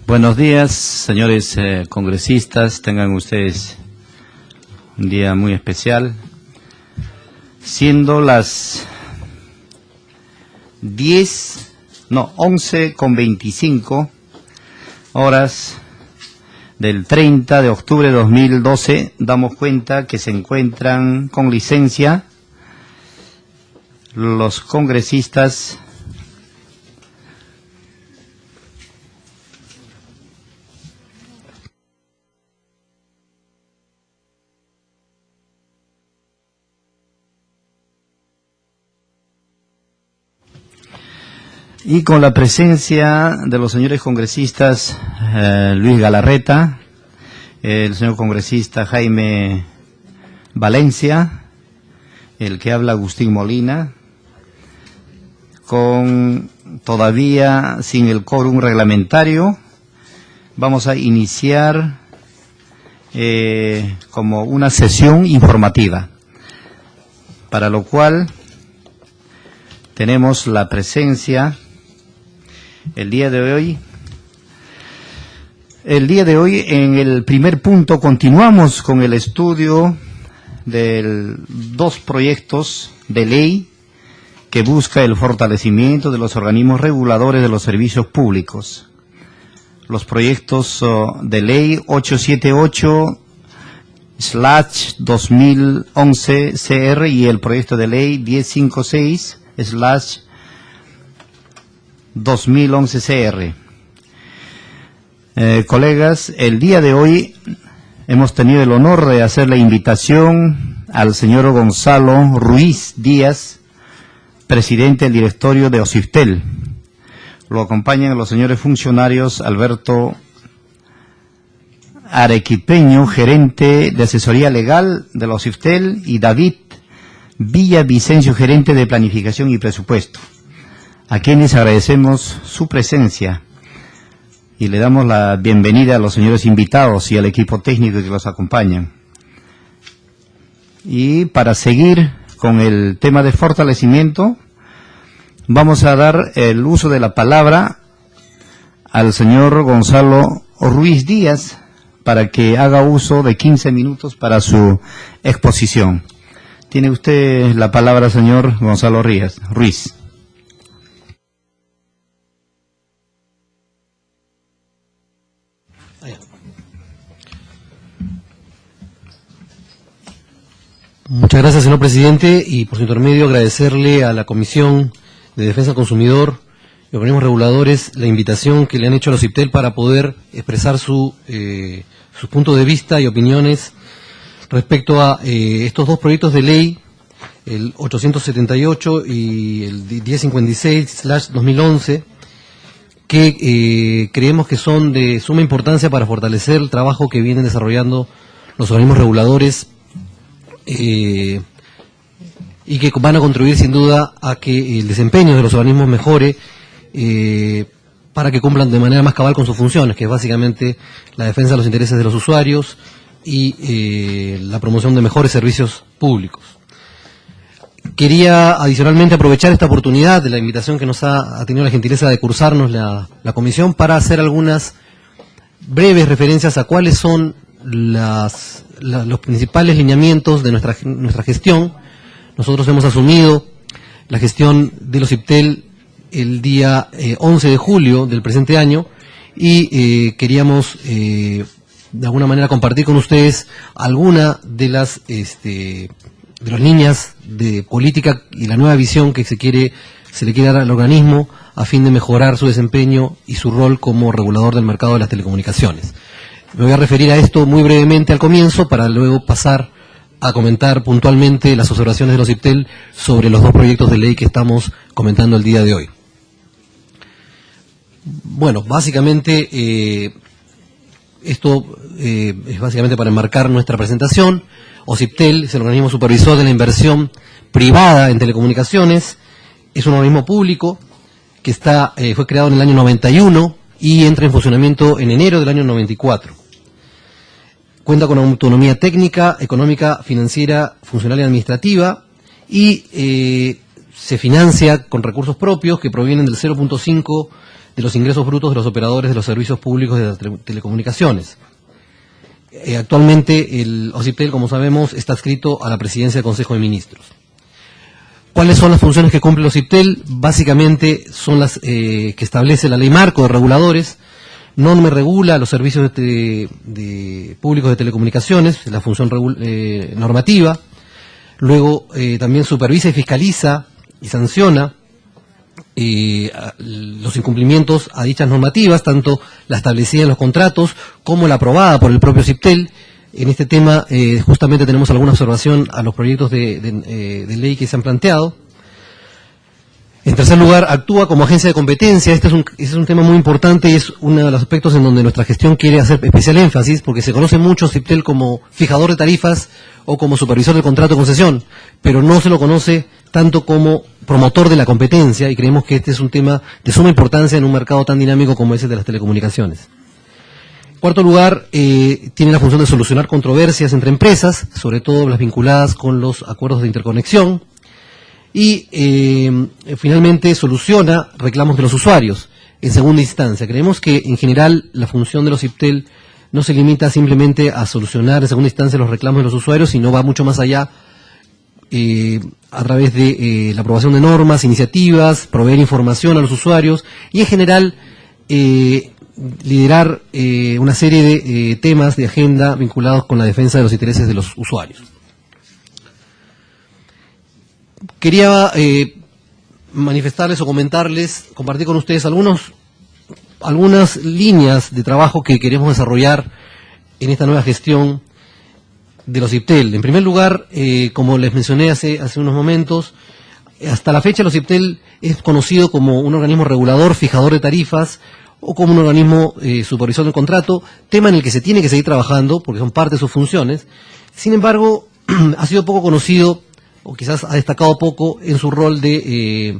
Buenos días, señores congresistas. Tengan ustedes un día muy especial. Siendo las 11:25 horas del 30 de octubre de 2012, damos cuenta que se encuentran con licencia los congresistas y con la presencia de los señores congresistas Luis Galarreta, el señor congresista Jaime Valencia, el que habla Agustín Molina, con todavía sin el quórum reglamentario, vamos a iniciar como una sesión informativa, para lo cual tenemos la presencia el día de hoy. En el primer punto continuamos con el estudio de dos proyectos de ley que busca el fortalecimiento de los organismos reguladores de los servicios públicos. Los proyectos de ley 878/2011 CR y el proyecto de ley 1056/2011 CR. Colegas, el día de hoy hemos tenido el honor de hacer la invitación al señor Gonzalo Ruiz Díaz, presidente del directorio de OCIFTEL. Lo acompañan los señores funcionarios Alberto Arequipeño, gerente de asesoría legal de la OCIFTEL, y David Villavicencio, gerente de planificación y presupuesto, a quienes agradecemos su presencia y le damos la bienvenida a los señores invitados y al equipo técnico que los acompañan. Y para seguir con el tema de fortalecimiento, vamos a dar el uso de la palabra al señor Gonzalo Ruiz Díaz para que haga uso de 15 minutos para su exposición. Tiene usted la palabra, señor Gonzalo Ruiz. Muchas gracias, señor presidente, y por su intermedio agradecerle a la Comisión de Defensa del Consumidor y Organismos Reguladores la invitación que le han hecho a la OCIFTEL para poder expresar sus puntos de vista y opiniones respecto a estos dos proyectos de ley, el 878 y el 1056/2011, que creemos que son de suma importancia para fortalecer el trabajo que vienen desarrollando los organismos reguladores y que van a contribuir sin duda a que el desempeño de los organismos mejore para que cumplan de manera más cabal con sus funciones, que es básicamente la defensa de los intereses de los usuarios y la promoción de mejores servicios públicos. Quería adicionalmente aprovechar esta oportunidad de la invitación que nos ha tenido la gentileza de cursarnos la Comisión para hacer algunas breves referencias a cuáles son los principales lineamientos de nuestra gestión. Nosotros hemos asumido la gestión de los OCIFTEL el día 11 de julio del presente año y queríamos de alguna manera compartir con ustedes alguna de las líneas de política y la nueva visión que se le quiere dar al organismo a fin de mejorar su desempeño y su rol como regulador del mercado de las telecomunicaciones. Me voy a referir a esto muy brevemente al comienzo para luego pasar a comentar puntualmente las observaciones de los OCIFTEL sobre los dos proyectos de ley que estamos comentando el día de hoy. Bueno, básicamente esto es básicamente para enmarcar nuestra presentación. OCIFTEL es el organismo supervisor de la inversión privada en telecomunicaciones, es un organismo público que fue creado en el año 91 y entra en funcionamiento en enero del año 94. Cuenta con autonomía técnica, económica, financiera, funcional y administrativa, y se financia con recursos propios que provienen del 0.5 de los ingresos brutos de los operadores de los servicios públicos de las telecomunicaciones. Actualmente el OCIPTEL, como sabemos, está adscrito a la Presidencia del Consejo de Ministros. ¿Cuáles son las funciones que cumple el OCIPTEL? Básicamente son las que establece la Ley Marco de Reguladores. NORME regula los servicios públicos de telecomunicaciones, la función normativa. Luego también supervisa y fiscaliza y sanciona los incumplimientos a dichas normativas, tanto la establecida en los contratos como la aprobada por el propio OCIPTEL. En este tema justamente tenemos alguna observación a los proyectos de ley que se han planteado. En tercer lugar, actúa como agencia de competencia. Este es un tema muy importante y es uno de los aspectos en donde nuestra gestión quiere hacer especial énfasis, porque se conoce mucho OCIPTEL como fijador de tarifas o como supervisor del contrato de concesión, pero no se lo conoce tanto como promotor de la competencia, y creemos que este es un tema de suma importancia en un mercado tan dinámico como ese de las telecomunicaciones. En cuarto lugar, tiene la función de solucionar controversias entre empresas, sobre todo las vinculadas con los acuerdos de interconexión, y finalmente soluciona reclamos de los usuarios en segunda instancia. Creemos que en general la función de los OCIPTEL no se limita simplemente a solucionar en segunda instancia los reclamos de los usuarios, sino va mucho más allá, a través de la aprobación de normas, iniciativas, proveer información a los usuarios y en general liderar una serie de temas de agenda vinculados con la defensa de los intereses de los usuarios. Quería manifestarles o comentarles, compartir con ustedes algunas líneas de trabajo que queremos desarrollar en esta nueva gestión de los OCIPTEL. En primer lugar, como les mencioné hace unos momentos, hasta la fecha el OCIPTEL es conocido como un organismo regulador, fijador de tarifas, o como un organismo supervisor del contrato, tema en el que se tiene que seguir trabajando, porque son parte de sus funciones. Sin embargo, ha sido poco conocido, o quizás ha destacado poco en su rol de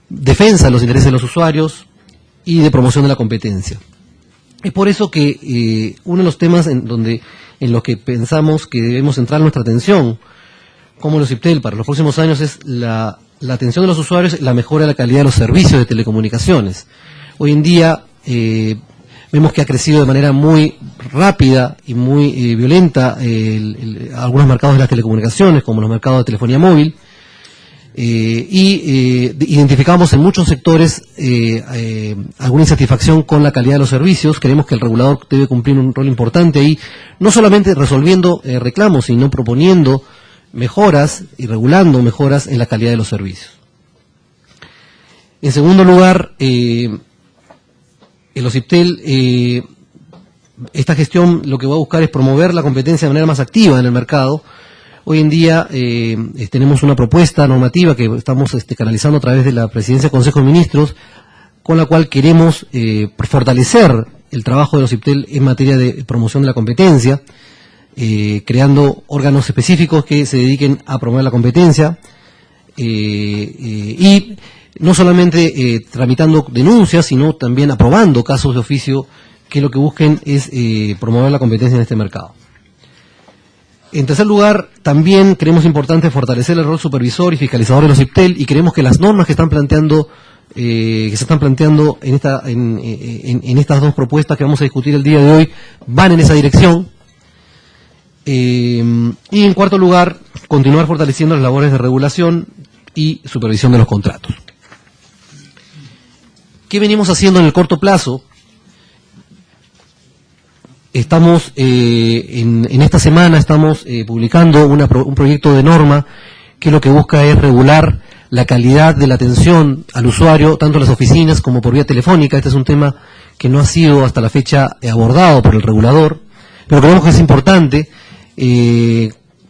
defensa de los intereses de los usuarios y de promoción de la competencia. Es por eso que uno de los temas en los que pensamos que debemos centrar nuestra atención como los OCIPTEL para los próximos años es la atención de los usuarios y la mejora de la calidad de los servicios de telecomunicaciones. Hoy en día vemos que ha crecido de manera muy rápida y muy violenta algunos mercados de las telecomunicaciones, como los mercados de telefonía móvil, identificamos en muchos sectores alguna insatisfacción con la calidad de los servicios. Creemos que el regulador debe cumplir un rol importante ahí, no solamente resolviendo reclamos, sino proponiendo mejoras y regulando mejoras en la calidad de los servicios. En segundo lugar, el OCIPTEL, esta gestión lo que va a buscar es promover la competencia de manera más activa en el mercado. Hoy en día tenemos una propuesta normativa que estamos canalizando a través de la Presidencia del Consejo de Ministros, con la cual queremos fortalecer el trabajo de los OCIPTEL en materia de promoción de la competencia, creando órganos específicos que se dediquen a promover la competencia, y no solamente tramitando denuncias, sino también aprobando casos de oficio que lo que busquen es promover la competencia en este mercado. En tercer lugar, también creemos importante fortalecer el rol supervisor y fiscalizador de los OCIPTEL, y creemos que las normas que se están planteando en estas dos propuestas que vamos a discutir el día de hoy van en esa dirección. Y en cuarto lugar, continuar fortaleciendo las labores de regulación y supervisión de los contratos. ¿Qué venimos haciendo en el corto plazo? Estamos, en esta semana estamos publicando un proyecto de norma que lo que busca es regular la calidad de la atención al usuario, tanto en las oficinas como por vía telefónica. Este es un tema que no ha sido hasta la fecha abordado por el regulador, pero creemos que es importante.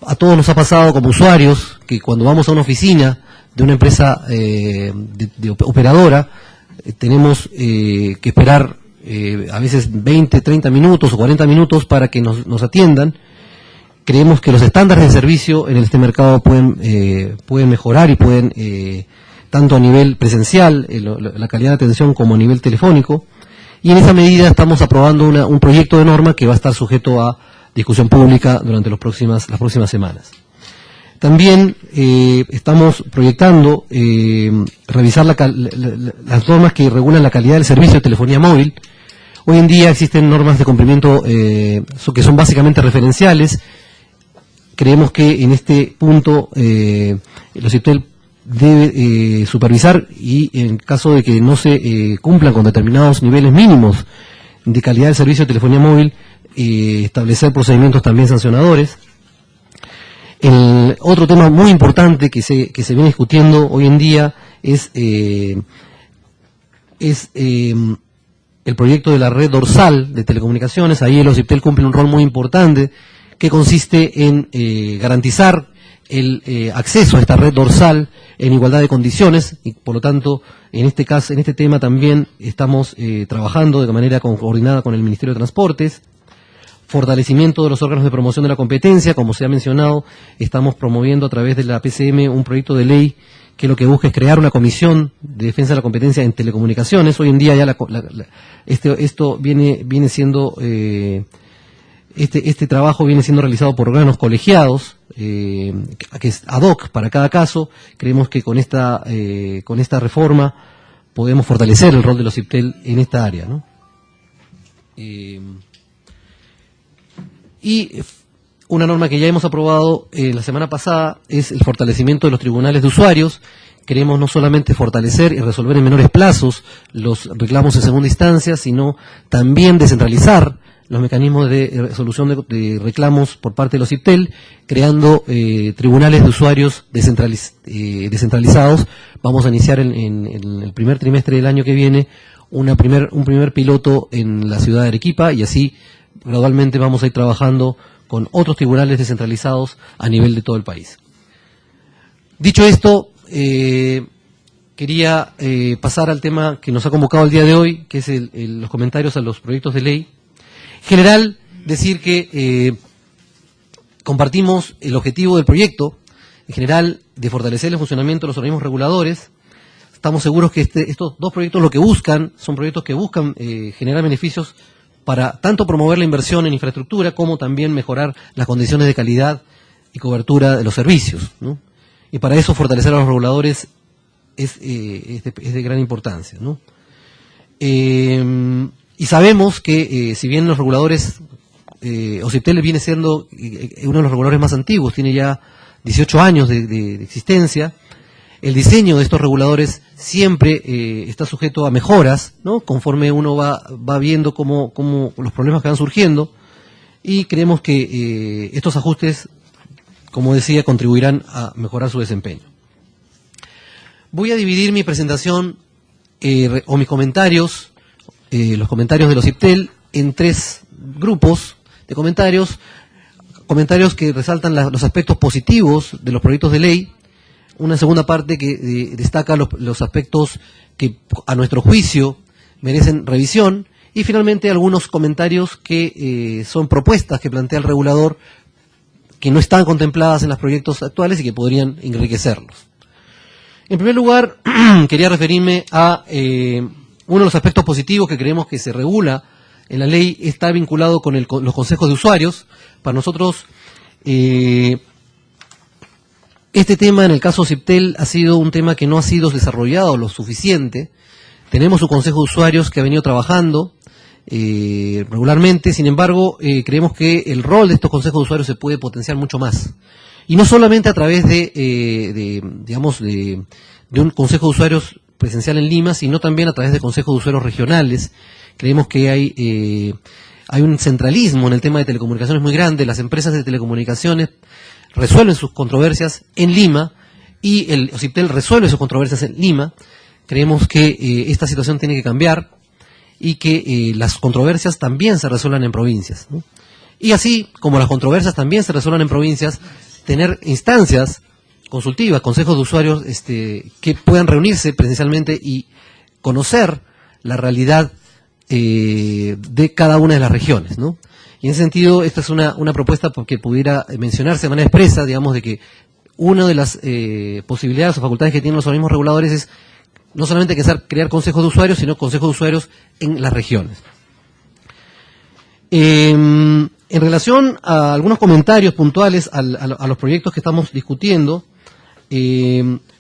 A todos nos ha pasado como usuarios que cuando vamos a una oficina de una empresa de operadora, tenemos que esperar a veces 20, 30 minutos o 40 minutos para que nos atiendan. Creemos que los estándares de servicio en este mercado pueden mejorar y pueden, tanto a nivel presencial, la calidad de atención, como a nivel telefónico, y en esa medida estamos aprobando un proyecto de norma que va a estar sujeto a discusión pública durante las próximas semanas. También estamos proyectando revisar las normas que regulan la calidad del servicio de telefonía móvil. Hoy en día existen normas de cumplimiento que son básicamente referenciales. Creemos que en este punto el OCIPTEL debe supervisar y en caso de que no se cumplan con determinados niveles mínimos de calidad del servicio de telefonía móvil, establecer procedimientos también sancionadores. El otro tema muy importante que se viene discutiendo hoy en día es el proyecto de la red dorsal de telecomunicaciones. Ahí el OCIPTEL cumple un rol muy importante que consiste en garantizar el acceso a esta red dorsal en igualdad de condiciones y por lo tanto en este caso, en este tema también estamos trabajando de manera coordinada con el Ministerio de Transportes. Fortalecimiento de los órganos de promoción de la competencia, como se ha mencionado, estamos promoviendo a través de la PCM un proyecto de ley que lo que busca es crear una comisión de defensa de la competencia en telecomunicaciones. Hoy en día ya esto viene siendo este trabajo viene siendo realizado por órganos colegiados, que es ad hoc para cada caso. Creemos que con esta reforma podemos fortalecer el rol de los OCIPTEL en esta área, ¿no? Y una norma que ya hemos aprobado la semana pasada es el fortalecimiento de los tribunales de usuarios. Queremos no solamente fortalecer y resolver en menores plazos los reclamos en segunda instancia, sino también descentralizar los mecanismos de resolución de reclamos por parte de los OCIPTEL, creando tribunales de usuarios descentralizados. Vamos a iniciar en el primer trimestre del año que viene un primer piloto en la ciudad de Arequipa y así gradualmente vamos a ir trabajando con otros tribunales descentralizados a nivel de todo el país. Dicho esto, quería pasar al tema que nos ha convocado el día de hoy, que es los comentarios a los proyectos de ley. En general, decir que compartimos el objetivo del proyecto, en general, de fortalecer el funcionamiento de los organismos reguladores. Estamos seguros que estos dos proyectos lo que buscan, son proyectos que buscan generar beneficios para tanto promover la inversión en infraestructura como también mejorar las condiciones de calidad y cobertura de los servicios, ¿no? Y para eso fortalecer a los reguladores es de gran importancia, ¿no? Y sabemos que si bien los reguladores, OCIPTEL viene siendo uno de los reguladores más antiguos, tiene ya 18 años de existencia, el diseño de estos reguladores siempre está sujeto a mejoras, ¿no? Conforme uno va viendo cómo los problemas que van surgiendo, y creemos que estos ajustes, como decía, contribuirán a mejorar su desempeño. Voy a dividir mi presentación o mis comentarios, los comentarios de los OCIPTEL, en tres grupos de comentarios que resaltan los aspectos positivos de los proyectos de ley, una segunda parte que destaca los aspectos que a nuestro juicio merecen revisión, y finalmente algunos comentarios que son propuestas que plantea el regulador que no están contempladas en los proyectos actuales y que podrían enriquecerlos. En primer lugar, quería referirme a uno de los aspectos positivos que creemos que se regula en la ley, está vinculado con los consejos de usuarios. Para nosotros, este tema en el caso OCIPTEL ha sido un tema que no ha sido desarrollado lo suficiente. Tenemos un consejo de usuarios que ha venido trabajando regularmente, sin embargo, creemos que el rol de estos consejos de usuarios se puede potenciar mucho más. Y no solamente a través de un consejo de usuarios presencial en Lima, sino también a través de consejos de usuarios regionales. Creemos que hay un centralismo en el tema de telecomunicaciones muy grande. Las empresas de telecomunicaciones resuelven sus controversias en Lima y el OCIPTEL resuelve sus controversias en Lima. Creemos que esta situación tiene que cambiar y que las controversias también se resuelvan en provincias, ¿no? Y así como las controversias también se resuelvan en provincias, tener instancias consultivas, consejos de usuarios que puedan reunirse presencialmente y conocer la realidad de cada una de las regiones, ¿no? Y en ese sentido, esta es una propuesta que pudiera mencionarse de manera expresa, digamos, de que una de las posibilidades o facultades que tienen los organismos reguladores es no solamente hay que crear consejos de usuarios, sino consejos de usuarios en las regiones. En relación a algunos comentarios puntuales a los proyectos que estamos discutiendo,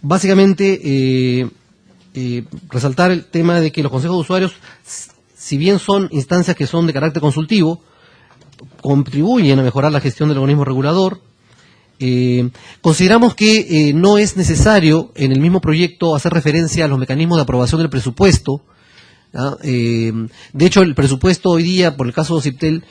básicamente resaltar el tema de que los consejos de usuarios, si bien son instancias que son de carácter consultivo, contribuyen a mejorar la gestión del organismo regulador. Consideramos que no es necesario en el mismo proyecto hacer referencia a los mecanismos de aprobación del presupuesto. De hecho, el presupuesto hoy día, por el caso de OCIPTEL,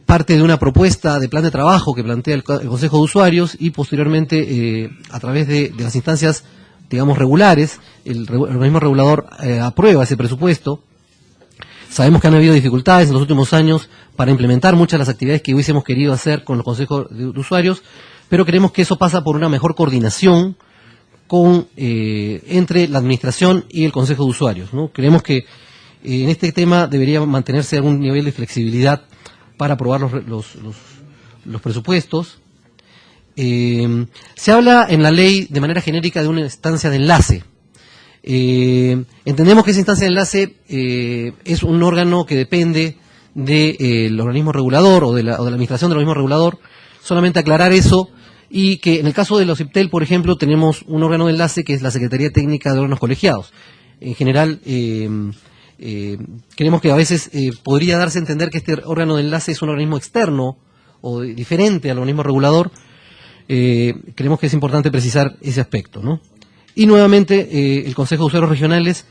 parte de una propuesta de plan de trabajo que plantea el Consejo de Usuarios y posteriormente, a través de las instancias, digamos, regulares, el organismo regulador aprueba ese presupuesto. Sabemos que han habido dificultades en los últimos años para implementar muchas de las actividades que hubiésemos querido hacer con los consejos de usuarios, pero creemos que eso pasa por una mejor coordinación entre la administración y el Consejo de Usuarios, ¿no? Creemos que en este tema debería mantenerse algún nivel de flexibilidad para aprobar los presupuestos. Se habla en la ley de manera genérica de una instancia de enlace. Entendemos que esa instancia de enlace es un órgano que depende del organismo regulador o de la administración del organismo regulador. Solamente aclarar eso, y que en el caso de los OCIPTEL, por ejemplo, tenemos un órgano de enlace que es la Secretaría Técnica de Órganos Colegiados. En general, creemos que a veces podría darse a entender que este órgano de enlace es un organismo externo o diferente al organismo regulador. Creemos que es importante precisar ese aspecto, ¿no? Y nuevamente, el Consejo de Usuarios Regionales,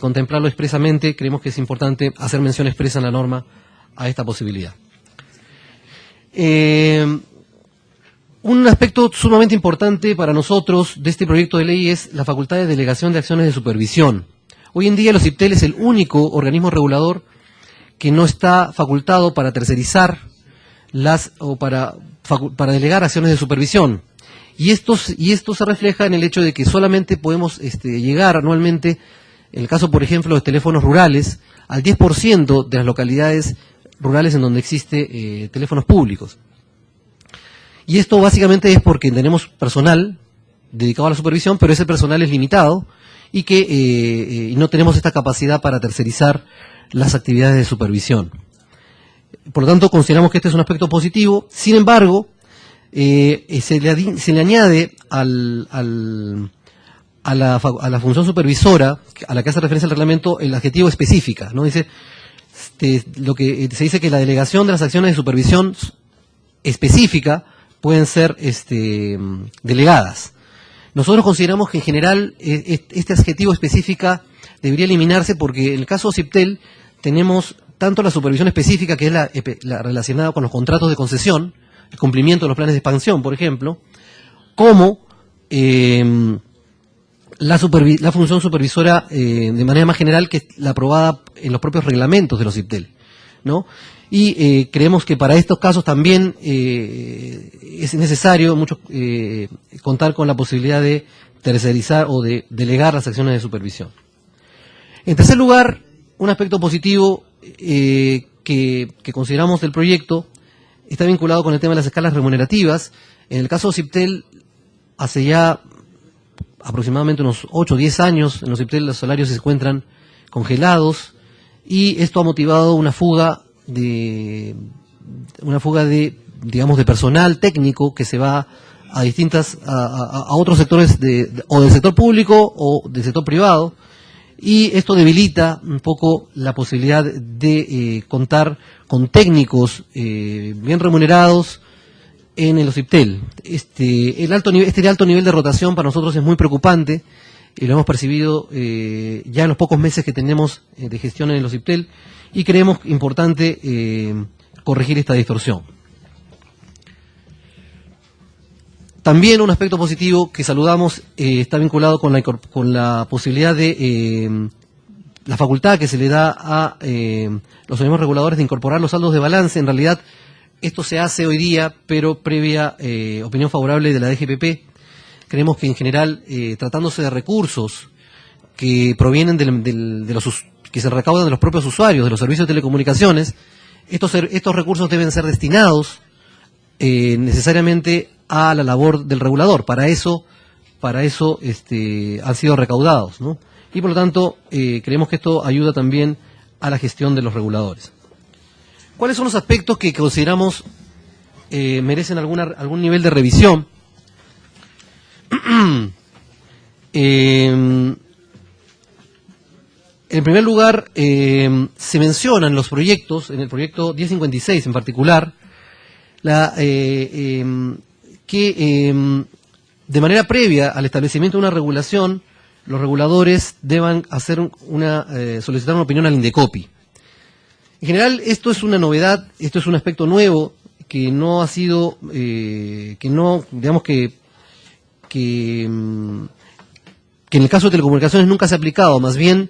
contemplarlo expresamente. Creemos que es importante hacer mención expresa en la norma a esta posibilidad. Un aspecto sumamente importante para nosotros de este proyecto de ley es la facultad de delegación de acciones de supervisión. Hoy en día el OCIPTEL es el único organismo regulador que no está facultado para tercerizar para delegar acciones de supervisión. Y esto se refleja en el hecho de que solamente podemos llegar anualmente, en el caso, por ejemplo, de teléfonos rurales, al 10% de las localidades rurales en donde existe teléfonos públicos. Y esto básicamente es porque tenemos personal dedicado a la supervisión, pero ese personal es limitado y que no tenemos esta capacidad para tercerizar las actividades de supervisión. Por lo tanto, consideramos que este es un aspecto positivo. Sin embargo, se le añade a la función supervisora, a la que hace referencia el reglamento, el adjetivo específica, ¿no? Dice, lo que se dice que la delegación de las acciones de supervisión específica pueden ser delegadas. Nosotros consideramos que en general este adjetivo específica debería eliminarse, porque en el caso de OCIPTEL tenemos tanto la supervisión específica, que es la relacionada con los contratos de concesión, el cumplimiento de los planes de expansión, por ejemplo, como la función supervisora de manera más general, que es la aprobada en los propios reglamentos de los OCIPTEL, ¿no? Y creemos que para estos casos también es necesario contar con la posibilidad de tercerizar o de delegar las acciones de supervisión. En tercer lugar, un aspecto positivo que consideramos del proyecto está vinculado con el tema de las escalas remunerativas. En el caso de OCIPTEL, hace ya aproximadamente unos 8 o 10 años, en los OCIPTEL los salarios se encuentran congelados, y esto ha motivado una fuga de digamos, de personal técnico que se va a otros sectores o del sector público o del sector privado, y esto debilita un poco la posibilidad de contar con técnicos bien remunerados en el OCIPTEL. Este alto nivel de rotación para nosotros es muy preocupante, y lo hemos percibido ya en los pocos meses que tenemos de gestión en el OCIPTEL, y creemos importante corregir esta distorsión. También un aspecto positivo que saludamos está vinculado con la posibilidad de la facultad que se le da a los organismos reguladores de incorporar los saldos de balance. En realidad, esto se hace hoy día, pero previa opinión favorable de la DGPP. Creemos que en general, tratándose de recursos que provienen que se recaudan de los propios usuarios de los servicios de telecomunicaciones, estos recursos deben ser destinados necesariamente a la labor del regulador. Para eso para eso han sido recaudados, ¿no? Y por lo tanto, creemos que esto ayuda también a la gestión de los reguladores. ¿Cuáles son los aspectos que consideramos merecen algún nivel de revisión? En primer lugar, se mencionan los proyectos, en el proyecto 1056 en particular, que de manera previa al establecimiento de una regulación, los reguladores deban solicitar una opinión al INDECOPI. En general, esto es una novedad, esto es un aspecto nuevo que no ha sido, digamos que en el caso de telecomunicaciones nunca se ha aplicado, más bien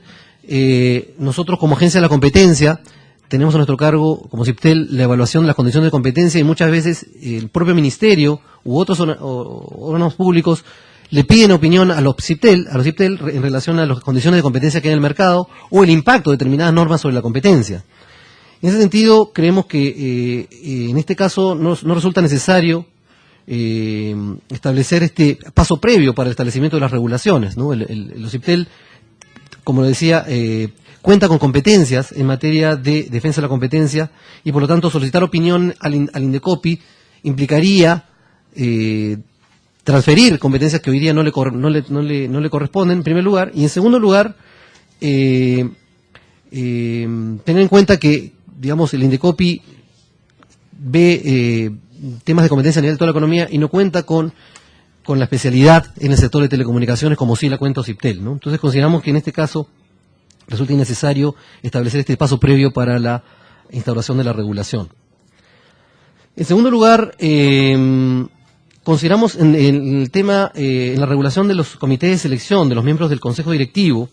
nosotros como agencia de la competencia tenemos a nuestro cargo, como CIPTEL, la evaluación de las condiciones de competencia y muchas veces el propio ministerio u otros órganos públicos le piden opinión a los CIPTEL en relación a las condiciones de competencia que hay en el mercado o el impacto de determinadas normas sobre la competencia. En ese sentido, creemos que en este caso no resulta necesario establecer este paso previo para el establecimiento de las regulaciones, ¿no? Los CIPTEL, como decía, cuenta con competencias en materia de defensa de la competencia y por lo tanto solicitar opinión al INDECOPI implicaría transferir competencias que hoy día no le corresponden, en primer lugar, y en segundo lugar, tener en cuenta que, digamos, el INDECOPI ve temas de competencia a nivel de toda la economía y no cuenta con la especialidad en el sector de telecomunicaciones como sí la cuenta CIPTEL, ¿no? Entonces consideramos que en este caso resulta innecesario establecer este paso previo para la instauración de la regulación. En segundo lugar, consideramos en el tema, en la regulación de los comités de selección de los miembros del Consejo Directivo,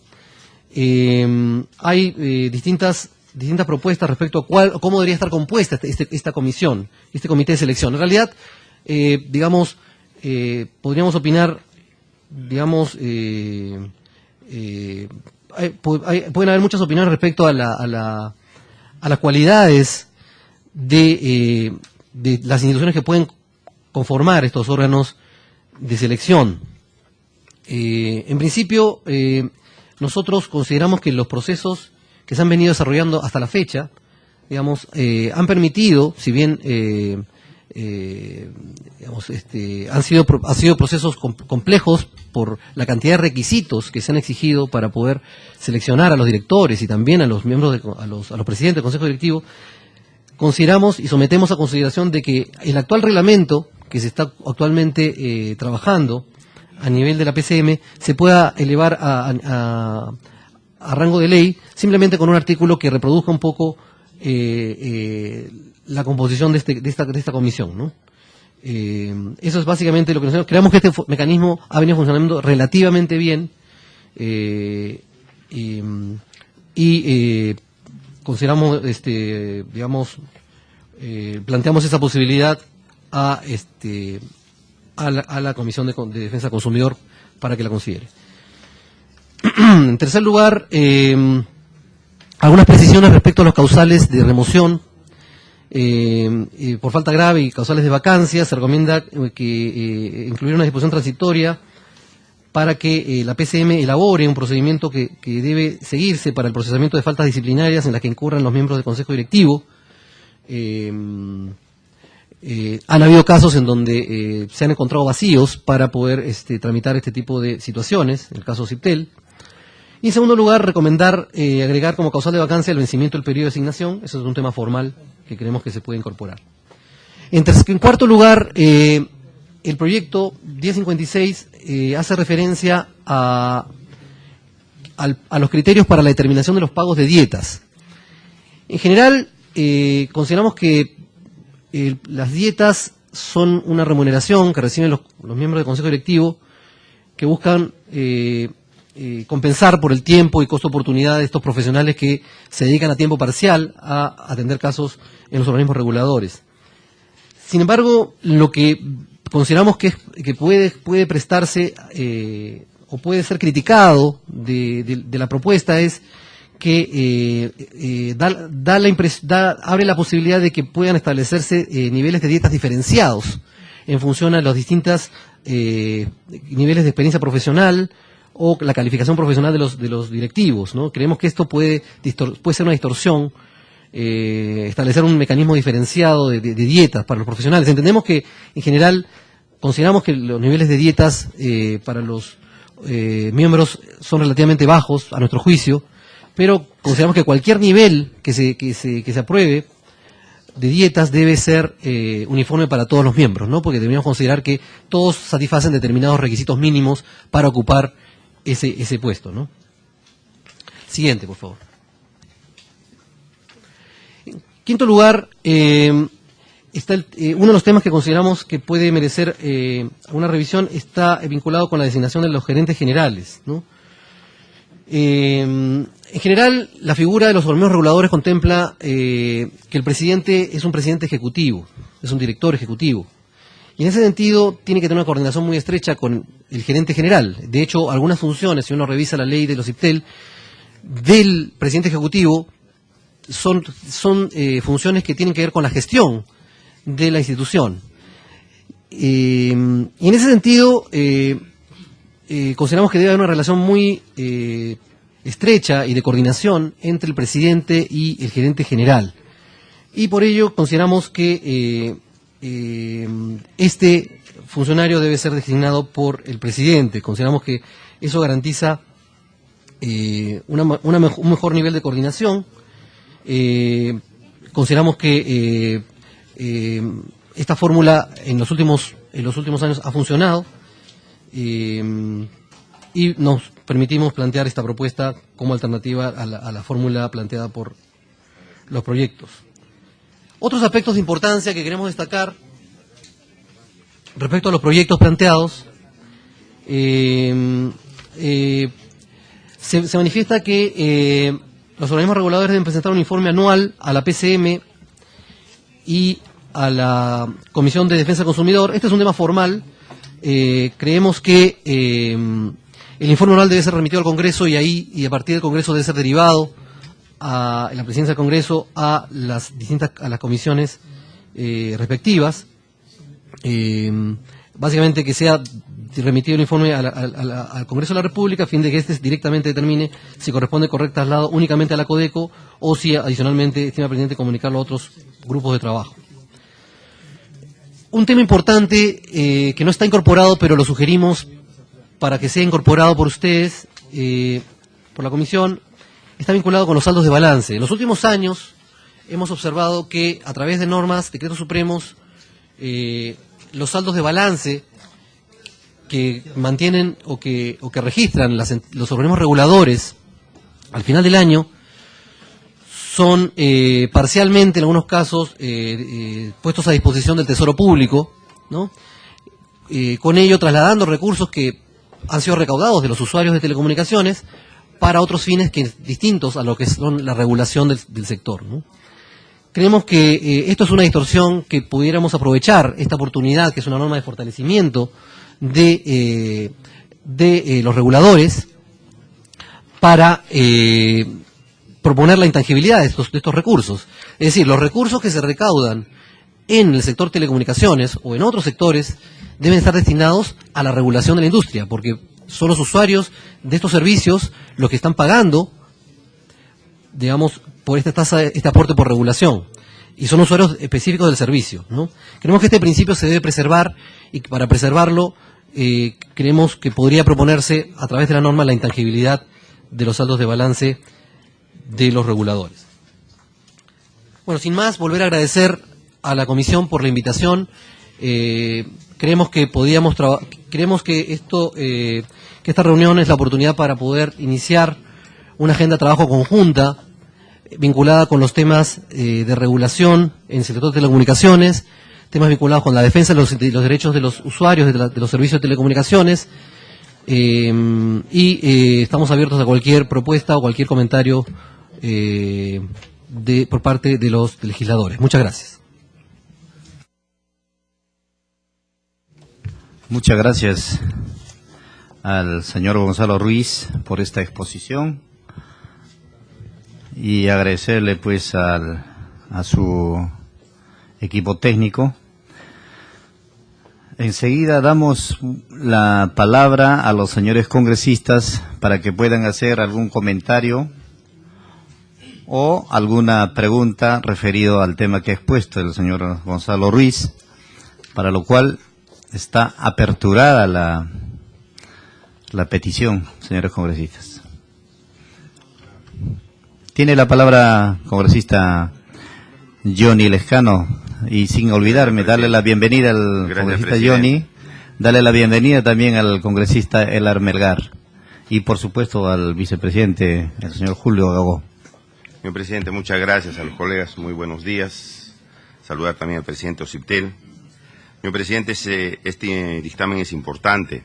hay distintas propuestas respecto a cómo debería estar compuesta esta comisión, este comité de selección. En realidad, podríamos opinar, pueden haber muchas opiniones respecto a las cualidades de las instituciones que pueden conformar estos órganos de selección. En principio, nosotros consideramos que los procesos que se han venido desarrollando hasta la fecha, han permitido, si bien han sido procesos complejos por la cantidad de requisitos que se han exigido para poder seleccionar a los directores y también a los miembros, a los presidentes del Consejo Directivo, consideramos y sometemos a consideración de que el actual reglamento que se está actualmente trabajando a nivel de la PCM se pueda elevar a rango de ley simplemente con un artículo que reproduzca un poco la composición de esta comisión, ¿no? Eso es básicamente lo que nosotros creemos que este mecanismo ha venido funcionando relativamente bien y consideramos, planteamos esa posibilidad a la Comisión de Defensa del Consumidor para que la considere. En tercer lugar, algunas precisiones respecto a los causales de remoción. Por falta grave y causales de vacancia, se recomienda que incluir una disposición transitoria para que la PCM elabore un procedimiento que debe seguirse para el procesamiento de faltas disciplinarias en las que incurran los miembros del Consejo Directivo. Han habido casos en donde se han encontrado vacíos para poder tramitar este tipo de situaciones, en el caso CIPTEL. Y en segundo lugar, recomendar agregar como causal de vacancia el vencimiento del periodo de asignación. Eso es un tema formal que creemos que se puede incorporar. En cuarto lugar, el proyecto 1056 hace referencia a los criterios para la determinación de los pagos de dietas. En general, consideramos que las dietas son una remuneración que reciben los miembros del Consejo Directivo que buscan compensar por el tiempo y costo-oportunidad de estos profesionales que se dedican a tiempo parcial a atender casos en los organismos reguladores. Sin embargo, lo que consideramos que puede prestarse o puede ser criticado de la propuesta es que abre la posibilidad de que puedan establecerse niveles de dietas diferenciados en función a las distintas niveles de experiencia profesional o la calificación profesional de los directivos, ¿no? Creemos que esto puede ser una distorsión, establecer un mecanismo diferenciado de dietas para los profesionales. Entendemos que, en general, consideramos que los niveles de dietas para los miembros son relativamente bajos, a nuestro juicio, pero consideramos que cualquier nivel que se apruebe de dietas debe ser uniforme para todos los miembros, ¿no? Porque debemos considerar que todos satisfacen determinados requisitos mínimos para ocupar ese puesto, ¿no? Siguiente, por favor. En quinto lugar, está uno de los temas que consideramos que puede merecer una revisión está vinculado con la designación de los gerentes generales, ¿no? En general, la figura de los organismos reguladores contempla que el presidente es un presidente ejecutivo, es un director ejecutivo. Y en ese sentido, tiene que tener una coordinación muy estrecha con el gerente general. De hecho, algunas funciones, si uno revisa la ley de los IPTEL, del presidente ejecutivo, son funciones que tienen que ver con la gestión de la institución. Y en ese sentido, consideramos que debe haber una relación muy estrecha y de coordinación entre el presidente y el gerente general. Y por ello consideramos que este funcionario debe ser designado por el presidente. Consideramos que eso garantiza un mejor nivel de coordinación. Consideramos que esta fórmula en los últimos años ha funcionado y nos permitimos plantear esta propuesta como alternativa a la fórmula planteada por los proyectos. Otros aspectos de importancia que queremos destacar respecto a los proyectos planteados, se manifiesta que los organismos reguladores deben presentar un informe anual a la PCM y a la Comisión de Defensa del Consumidor. Este es un tema formal. Creemos que el informe anual debe ser remitido al Congreso y a partir del Congreso debe ser derivado a la presidencia del Congreso a las comisiones respectivas. Básicamente que sea remitido el informe al Congreso de la República a fin de que éste directamente determine si corresponde correcto traslado únicamente a la Codeco o si adicionalmente estima pertinente comunicarlo a otros grupos de trabajo. Un tema importante que no está incorporado, pero lo sugerimos para que sea incorporado por ustedes, por la Comisión, está vinculado con los saldos de balance. En los últimos años hemos observado que a través de normas, decretos supremos, los saldos de balance que mantienen o que registran los organismos reguladores al final del año son parcialmente, en algunos casos, puestos a disposición del Tesoro Público, ¿no? Con ello trasladando recursos que han sido recaudados de los usuarios de telecomunicaciones para otros fines distintos a lo que son la regulación del sector, ¿no? Creemos que esto es una distorsión que pudiéramos aprovechar esta oportunidad, que es una norma de fortalecimiento de los reguladores, para proponer la intangibilidad de estos recursos. Es decir, los recursos que se recaudan en el sector telecomunicaciones o en otros sectores deben estar destinados a la regulación de la industria, porque son los usuarios de estos servicios los que están pagando, digamos, por esta tasa, este aporte por regulación, y son usuarios específicos del servicio, ¿no? Creemos que este principio se debe preservar, y para preservarlo creemos que podría proponerse a través de la norma la intangibilidad de los saldos de balance de los reguladores. Bueno, sin más, volver a agradecer a la Comisión por la invitación. Creemos que esta reunión es la oportunidad para poder iniciar una agenda de trabajo conjunta vinculada con los temas de regulación en el sector de telecomunicaciones, temas vinculados con la defensa de los derechos de los usuarios de los servicios de telecomunicaciones, y estamos abiertos a cualquier propuesta o cualquier comentario por parte de los legisladores. Muchas gracias. Muchas gracias al señor Gonzalo Ruiz por esta exposición y agradecerle pues a su equipo técnico. Enseguida damos la palabra a los señores congresistas para que puedan hacer algún comentario o alguna pregunta referido al tema que ha expuesto el señor Gonzalo Ruiz, para lo cual está aperturada la petición, señores congresistas. Tiene la palabra congresista Johnny Lescano, y sin olvidarme, darle la bienvenida al congresista Johnny, darle la bienvenida también al congresista Elar Melgar, y por supuesto al vicepresidente, el señor Julio Gagó. Señor presidente, muchas gracias a los colegas, muy buenos días. Saludar también al presidente Ociptel. Señor presidente, este dictamen es importante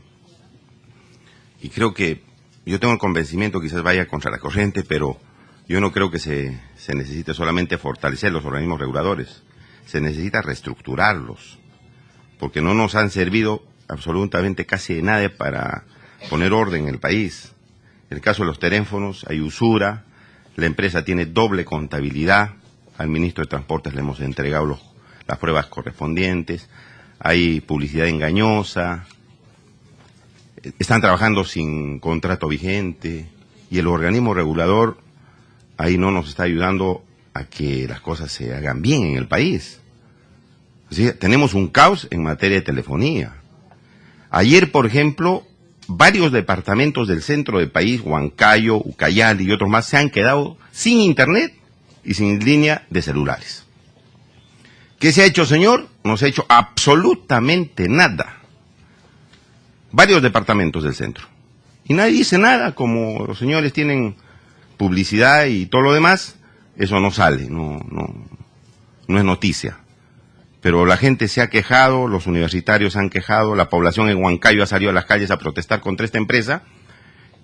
y creo que yo tengo el convencimiento que quizás vaya contra la corriente, pero yo no creo que se necesite solamente fortalecer los organismos reguladores, se necesita reestructurarlos, porque no nos han servido absolutamente casi de nada para poner orden en el país. En el caso de los teléfonos hay usura, la empresa tiene doble contabilidad, al ministro de Transportes le hemos entregado las pruebas correspondientes, hay publicidad engañosa, están trabajando sin contrato vigente y el organismo regulador ahí no nos está ayudando a que las cosas se hagan bien en el país. ¿Sí? Tenemos un caos en materia de telefonía. Ayer, por ejemplo, varios departamentos del centro del país, Huancayo, Ucayali y otros más, se han quedado sin internet y sin línea de celulares. ¿Qué se ha hecho, señor? No se ha hecho absolutamente nada. Varios departamentos del centro. Y nadie dice nada, como los señores tienen publicidad y todo lo demás, eso no sale, no es noticia. Pero la gente se ha quejado, los universitarios se han quejado, la población en Huancayo ha salido a las calles a protestar contra esta empresa.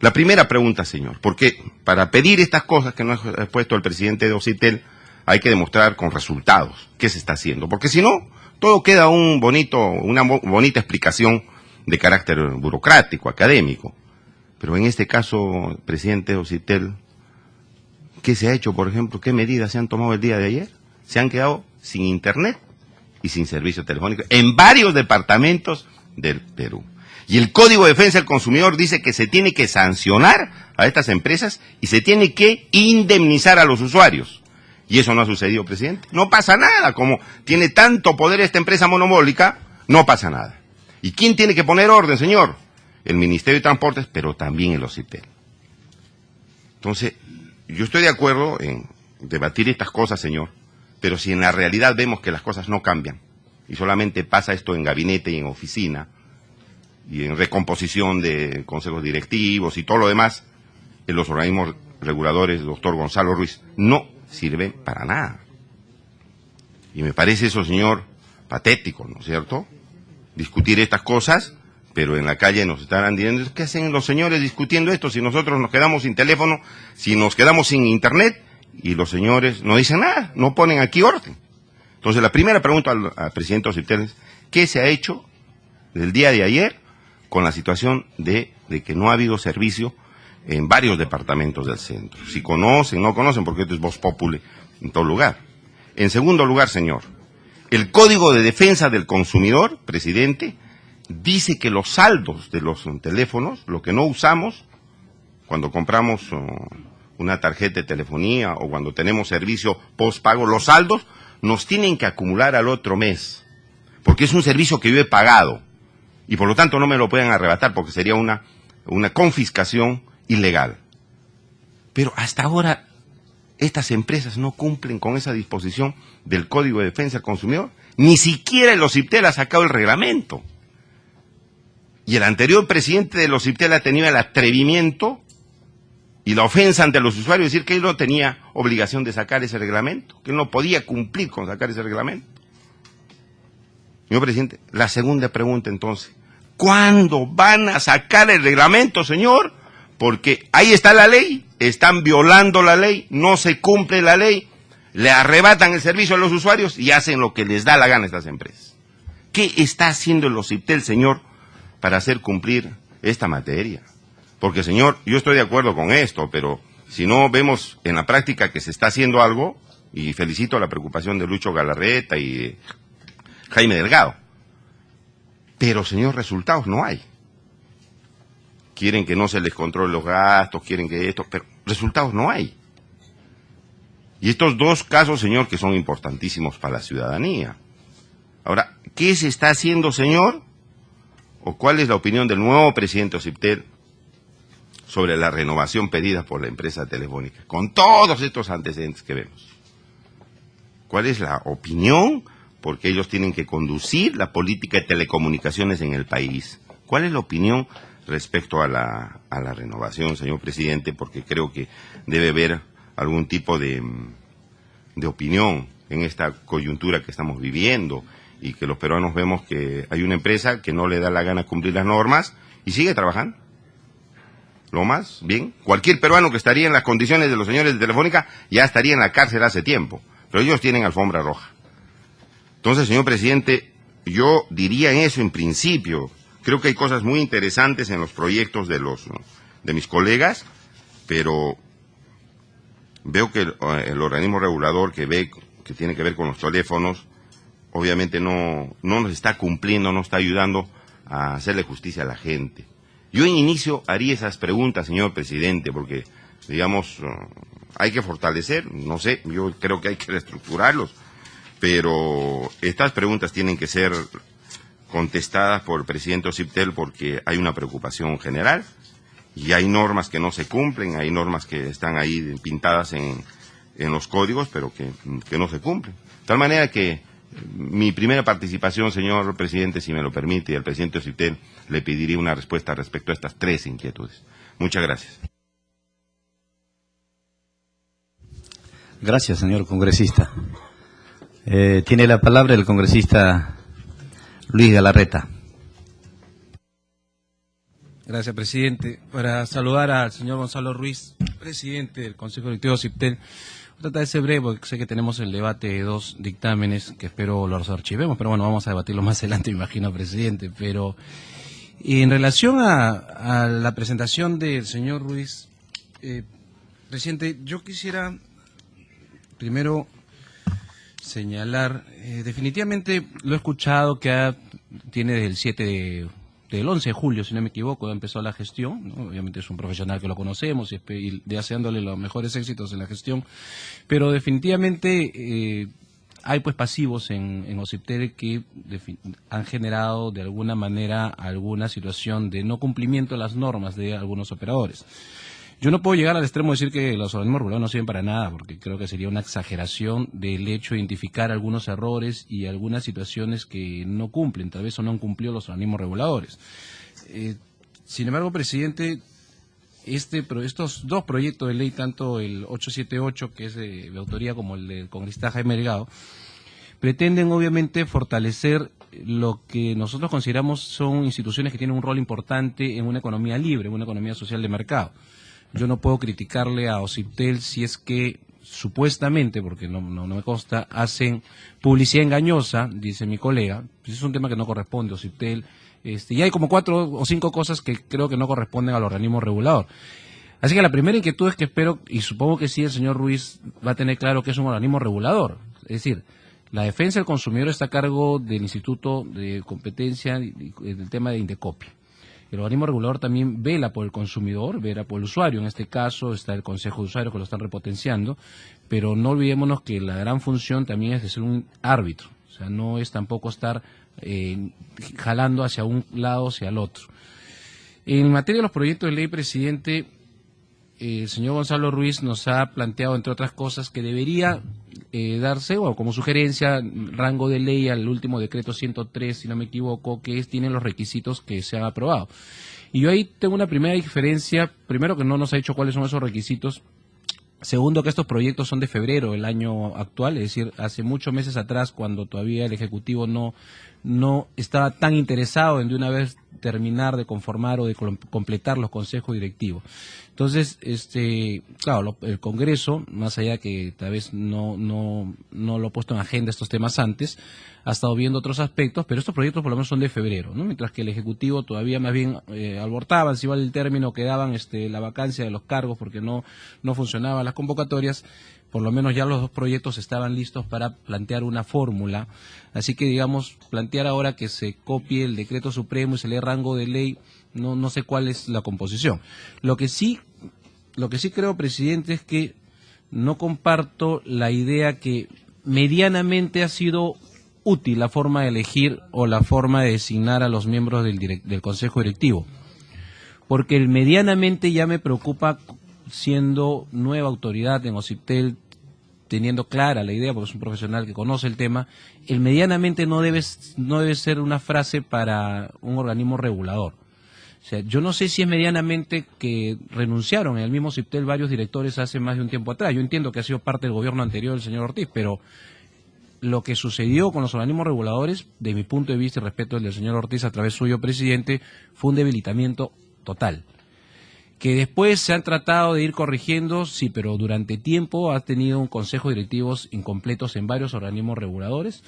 La primera pregunta, señor, porque para pedir estas cosas que nos ha expuesto el presidente de Ociptel, hay que demostrar con resultados qué se está haciendo, porque si no, todo queda una bonita explicación de carácter burocrático, académico. Pero en este caso, presidente de Ociptel, ¿qué se ha hecho, por ejemplo? ¿Qué medidas se han tomado el día de ayer? Se han quedado sin internet y sin servicio telefónico en varios departamentos del Perú. Y el Código de Defensa del Consumidor dice que se tiene que sancionar a estas empresas y se tiene que indemnizar a los usuarios. Y eso no ha sucedido, presidente. No pasa nada. Como tiene tanto poder esta empresa monopólica, no pasa nada. ¿Y quién tiene que poner orden, señor? El Ministerio de Transportes, pero también el Ociptel. Entonces, yo estoy de acuerdo en debatir estas cosas, señor, pero si en la realidad vemos que las cosas no cambian y solamente pasa esto en gabinete y en oficina y en recomposición de consejos directivos y todo lo demás, en los organismos reguladores, doctor Gonzalo Ruiz, no sirven para nada. Y me parece eso, señor, patético, ¿no es cierto? Discutir estas cosas, pero en la calle nos estarán diciendo, ¿qué hacen los señores discutiendo esto si nosotros nos quedamos sin teléfono, si nos quedamos sin internet? Y los señores no dicen nada, no ponen aquí orden. Entonces la primera pregunta al presidente Ociptel es, ¿qué se ha hecho del día de ayer con la situación de que no ha habido servicio en varios departamentos del centro? Si conocen, no conocen, porque esto es vox populi en todo lugar. En segundo lugar, señor, el Código de Defensa del Consumidor, presidente, dice que los saldos de los teléfonos, lo que no usamos, cuando compramos una tarjeta de telefonía o cuando tenemos servicio postpago, los saldos nos tienen que acumular al otro mes, porque es un servicio que yo he pagado y por lo tanto no me lo pueden arrebatar porque sería una confiscación ilegal. Pero hasta ahora estas empresas no cumplen con esa disposición del Código de Defensa del Consumidor, ni siquiera el Ociptel ha sacado el reglamento. Y el anterior presidente del Ociptel ha tenido el atrevimiento y la ofensa ante los usuarios de decir que él no tenía obligación de sacar ese reglamento, que él no podía cumplir con sacar ese reglamento. Señor presidente, la segunda pregunta entonces, ¿cuándo van a sacar el reglamento, señor? Porque ahí está la ley, están violando la ley, no se cumple la ley, le arrebatan el servicio a los usuarios y hacen lo que les da la gana a estas empresas. ¿Qué está haciendo el Ociptel, señor, para hacer cumplir esta materia? Porque, señor, yo estoy de acuerdo con esto, pero si no vemos en la práctica que se está haciendo algo, y felicito la preocupación de Lucho Galarreta y de Jaime Delgado, Pero, señor, resultados no hay. Quieren que no se les controle los gastos, quieren que esto, pero resultados no hay. Y estos dos casos, señor, que son importantísimos para la ciudadanía. Ahora, ¿qué se está haciendo, señor? ¿O cuál es la opinión del nuevo presidente Ociptel sobre la renovación pedida por la empresa telefónica? Con todos estos antecedentes que vemos. ¿Cuál es la opinión? Porque ellos tienen que conducir la política de telecomunicaciones en el país. ¿Cuál es la opinión respecto a la renovación, señor presidente? Porque creo que debe haber algún tipo de opinión en esta coyuntura que estamos viviendo y que los peruanos vemos que hay una empresa que no le da la gana cumplir las normas y sigue trabajando. Lo más bien, cualquier peruano que estaría en las condiciones de los señores de Telefónica ya estaría en la cárcel hace tiempo, pero ellos tienen alfombra roja. Entonces, señor presidente, yo diría eso en principio. Creo que hay cosas muy interesantes en los proyectos de mis colegas, pero veo que el organismo regulador que tiene que ver con los teléfonos, obviamente no nos está cumpliendo, no está ayudando a hacerle justicia a la gente. Yo en inicio haría esas preguntas, señor presidente, porque, digamos, hay que fortalecer, no sé, yo creo que hay que reestructurarlos, pero estas preguntas tienen que ser contestadas por el presidente Ociptel porque hay una preocupación general y hay normas que no se cumplen, hay normas que están ahí pintadas en los códigos, pero que no se cumplen. De tal manera que mi primera participación, señor presidente, si me lo permite, y al presidente Ociptel le pediría una respuesta respecto a estas tres inquietudes. Muchas gracias. Gracias, señor congresista. Tiene la palabra el congresista Luis Galarreta. Gracias, presidente. Para saludar al señor Gonzalo Ruiz, presidente del Consejo Directivo Ociptel. Trata de ser breve, porque sé que tenemos el debate de dos dictámenes que espero los archivemos, pero bueno, vamos a debatirlo más adelante, me imagino, presidente. Pero en relación a la presentación del señor Ruiz, presidente, yo quisiera primero señalar, definitivamente lo he escuchado que tiene desde del 11 de julio, si no me equivoco, empezó la gestión, ¿no? Obviamente es un profesional que lo conocemos y deseándole los mejores éxitos en la gestión, pero definitivamente hay pues pasivos en Ociptel que han generado de alguna manera alguna situación de no cumplimiento de las normas de algunos operadores. Yo no puedo llegar al extremo de decir que los organismos regulados no sirven para nada, porque creo que sería una exageración del hecho de identificar algunos errores y algunas situaciones que no cumplen, tal vez o no han cumplido los organismos reguladores. Sin embargo, presidente, estos dos proyectos de ley, tanto el 878, que es de autoría, como el del congresista Jaime Delgado, pretenden obviamente fortalecer lo que nosotros consideramos son instituciones que tienen un rol importante en una economía libre, en una economía social de mercado. Yo no puedo criticarle a Ociptel si es que supuestamente, porque no me consta, hacen publicidad engañosa, dice mi colega. Pues es un tema que no corresponde a Ociptel. Y hay como 4 o 5 cosas que creo que no corresponden al organismo regulador. Así que la primera inquietud es que espero, y supongo que sí, el señor Ruiz va a tener claro que es un organismo regulador. Es decir, la defensa del consumidor está a cargo del Instituto de Competencia del tema de Indecopy. El organismo regulador también vela por el consumidor, vela por el usuario. En este caso está el Consejo de Usuarios que lo están repotenciando, pero no olvidémonos que la gran función también es de ser un árbitro. O sea, no es tampoco estar jalando hacia un lado o hacia el otro. En materia de los proyectos de ley, presidente, el señor Gonzalo Ruiz nos ha planteado, entre otras cosas, que debería darse, o como sugerencia, rango de ley al último decreto 103, si no me equivoco, que tienen los requisitos que se han aprobado. Y yo ahí tengo una primera diferencia, primero que no nos ha dicho cuáles son esos requisitos, segundo que estos proyectos son de febrero del año actual, es decir, hace muchos meses atrás, cuando todavía el Ejecutivo no estaba tan interesado en de una vez terminar de conformar o de completar los consejos directivos. Entonces, claro, el Congreso, más allá que tal vez no lo ha puesto en agenda estos temas antes, ha estado viendo otros aspectos, pero estos proyectos por lo menos son de febrero, ¿no? Mientras que el Ejecutivo todavía más bien abortaban, si vale el término, quedaban la vacancia de los cargos porque no funcionaban las convocatorias, por lo menos ya los dos proyectos estaban listos para plantear una fórmula, así que digamos, plantear ahora que se copie el decreto supremo y se le dé rango de ley, no sé cuál es la composición. Lo que sí creo, presidente, es que no comparto la idea que medianamente ha sido útil la forma de elegir o la forma de designar a los miembros del Consejo Directivo, porque el medianamente ya me preocupa, siendo nueva autoridad en OCIPTEL, teniendo clara la idea, porque es un profesional que conoce el tema. El medianamente no debe ser una frase para un organismo regulador. O sea, yo no sé si es medianamente que renunciaron en el mismo OCIPTEL varios directores hace más de un tiempo atrás. Yo entiendo que ha sido parte del gobierno anterior del señor Ortiz, pero lo que sucedió con los organismos reguladores, de mi punto de vista y respeto el del señor Ortiz a través suyo, presidente, fue un debilitamiento total. Que después se han tratado de ir corrigiendo, sí, pero durante tiempo ha tenido un consejo de directivos incompletos en varios organismos reguladores,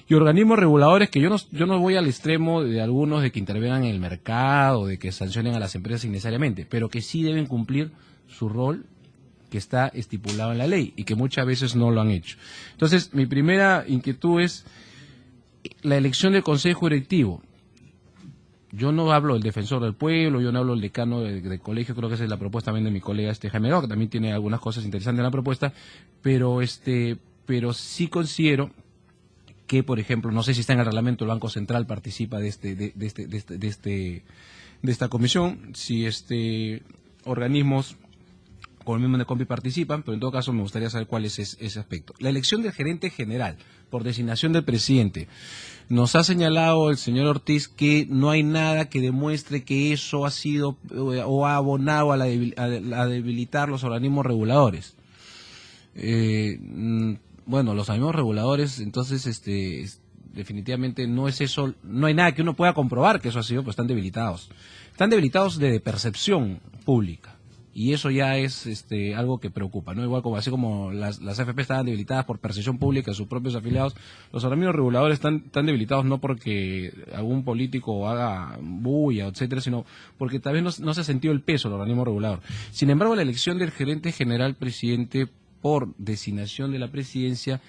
y organismos reguladores que yo no voy al extremo de algunos de que intervengan en el mercado, de que sancionen a las empresas innecesariamente, pero que sí deben cumplir su rol que está estipulado en la ley y que muchas veces no lo han hecho. Entonces, mi primera inquietud es la elección del consejo directivo. Yo no hablo del defensor del pueblo, yo no hablo del decano del colegio, creo que esa es la propuesta también de mi colega Jaime Gao, que también tiene algunas cosas interesantes en la propuesta, pero sí considero que, por ejemplo, no sé si está en el reglamento, el Banco Central participa de esta comisión, si organismos con el mismo de COMPI participan, pero en todo caso me gustaría saber cuál es ese aspecto. La elección del gerente general por designación del presidente. Nos ha señalado el señor Ortiz que no hay nada que demuestre que eso ha sido o ha abonado a debilitar los organismos reguladores. Bueno, los organismos reguladores, entonces, definitivamente no es eso, no hay nada que uno pueda comprobar que eso ha sido, pues están debilitados. Están debilitados de percepción pública. Y eso ya es algo que preocupa, ¿no? Igual como así como las AFP estaban debilitadas por percepción pública de sus propios afiliados, los organismos reguladores están debilitados no porque algún político haga bulla, etcétera, sino porque tal vez no se ha sentido el peso del organismo regulador. Sin embargo, la elección del gerente general, presidente, por designación de la presidencia,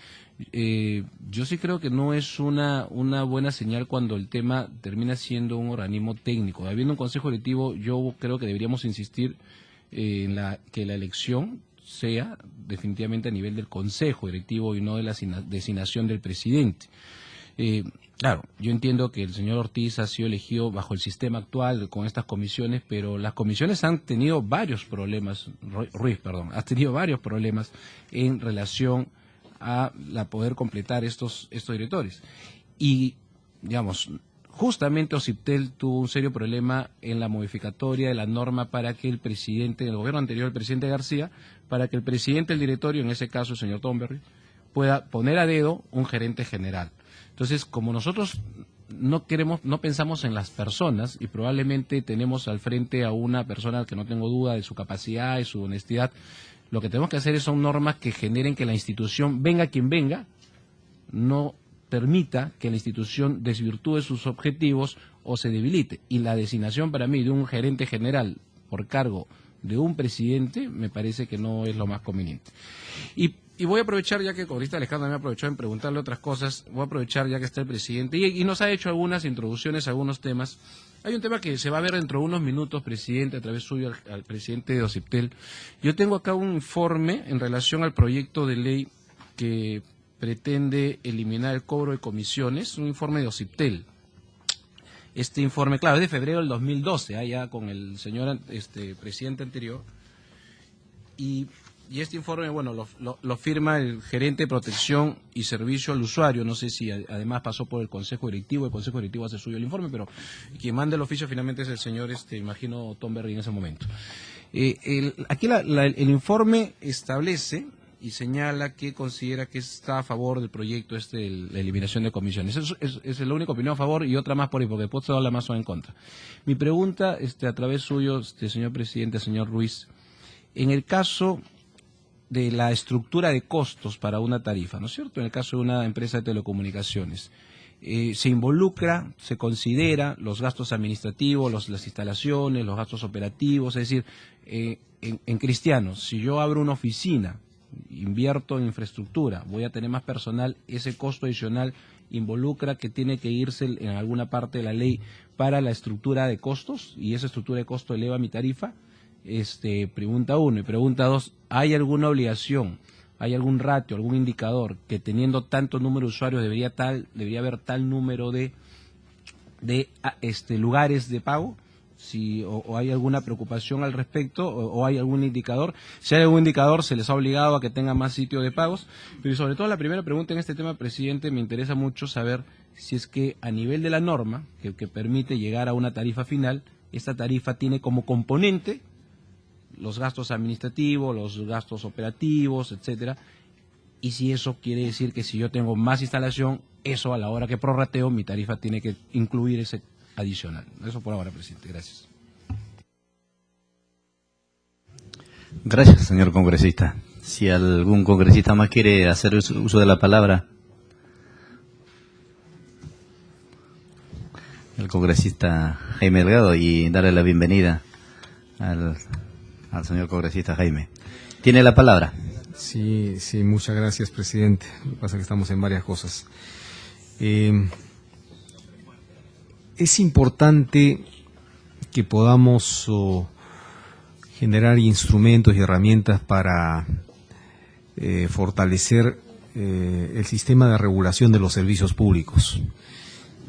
yo sí creo que no es una buena señal cuando el tema termina siendo un organismo técnico. Habiendo un consejo directivo, yo creo que deberíamos insistir que la elección sea definitivamente a nivel del consejo directivo y no de la designación del presidente. Claro, yo entiendo que el señor Ortiz ha sido elegido bajo el sistema actual con estas comisiones, pero las comisiones han tenido varios problemas, ha tenido varios problemas en relación a poder completar estos directores. Y, digamos, justamente OCIPTEL tuvo un serio problema en la modificatoria de la norma para que el presidente, en el gobierno anterior, el presidente García, para que el presidente del directorio, en ese caso el señor Thornberry, pueda poner a dedo un gerente general. Entonces, como nosotros no pensamos en las personas y probablemente tenemos al frente a una persona que no tengo duda de su capacidad y su honestidad, lo que tenemos que hacer son normas que generen que la institución, venga quien venga, no permita que la institución desvirtúe sus objetivos o se debilite. Y la designación para mí de un gerente general por cargo de un presidente me parece que no es lo más conveniente. Y voy a aprovechar, ya que Corista Alejandro me ha aprovechado en preguntarle otras cosas, voy a aprovechar ya que está el presidente y nos ha hecho algunas introducciones a algunos temas. Hay un tema que se va a ver dentro de unos minutos, presidente, a través suyo al presidente de OCIPTEL. Yo tengo acá un informe en relación al proyecto de ley que pretende eliminar el cobro de comisiones, un informe de OCIPTEL. Este informe, claro, es de febrero del 2012, ya con el señor presidente anterior. Y este informe, bueno, lo firma el gerente de protección y servicio al usuario. No sé si además pasó por el Consejo Directivo. El Consejo Directivo hace suyo el informe, pero quien manda el oficio finalmente es el señor, imagino, Thornberry en ese momento. Aquí el informe establece y señala que considera que está a favor del proyecto de la eliminación de comisiones. Es la única opinión a favor y otra más por ahí, porque después se habla más o en contra. Mi pregunta, a través suyo, señor presidente, señor Ruiz, en el caso de la estructura de costos para una tarifa, ¿no es cierto? En el caso de una empresa de telecomunicaciones, se involucra, se considera los gastos administrativos, las instalaciones, los gastos operativos, es decir, en cristianos, si yo abro una oficina invierto en infraestructura, voy a tener más personal, ese costo adicional involucra que tiene que irse en alguna parte de la ley para la estructura de costos, y esa estructura de costo eleva mi tarifa. Pregunta 1. Y pregunta 2, ¿hay alguna obligación, hay algún ratio, algún indicador que teniendo tanto número de usuarios debería haber tal número de lugares de pago? O hay alguna preocupación al respecto, o hay algún indicador. Si hay algún indicador, se les ha obligado a que tengan más sitios de pagos. Pero sobre todo la primera pregunta en este tema, presidente, me interesa mucho saber si es que a nivel de la norma que permite llegar a una tarifa final, esta tarifa tiene como componente los gastos administrativos, los gastos operativos, etcétera, y si eso quiere decir que si yo tengo más instalación, eso a la hora que prorrateo, mi tarifa tiene que incluir ese adicional. Eso por ahora, presidente. Gracias. Gracias, señor congresista. Si algún congresista más quiere hacer uso de la palabra. El congresista Jaime Delgado, y darle la bienvenida al señor congresista Jaime. Tiene la palabra. Sí, muchas gracias, presidente. Lo que pasa es que estamos en varias cosas. Es importante que podamos generar instrumentos y herramientas para fortalecer el sistema de regulación de los servicios públicos.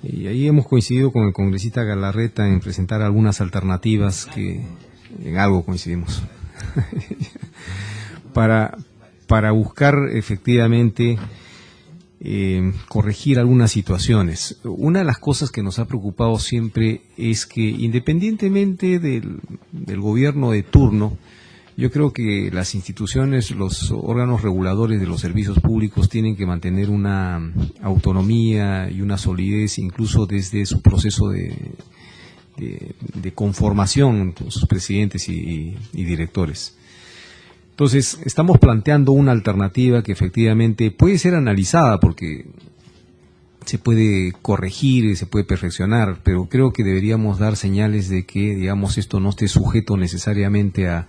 Y ahí hemos coincidido con el congresista Galarreta en presentar algunas alternativas que en algo coincidimos. para buscar efectivamente corregir algunas situaciones. Una de las cosas que nos ha preocupado siempre es que, independientemente del gobierno de turno, yo creo que las instituciones, los órganos reguladores de los servicios públicos tienen que mantener una autonomía y una solidez, incluso desde su proceso de conformación con sus presidentes y directores. Entonces, estamos planteando una alternativa que efectivamente puede ser analizada porque se puede corregir, se puede perfeccionar, pero creo que deberíamos dar señales de que, digamos, esto no esté sujeto necesariamente a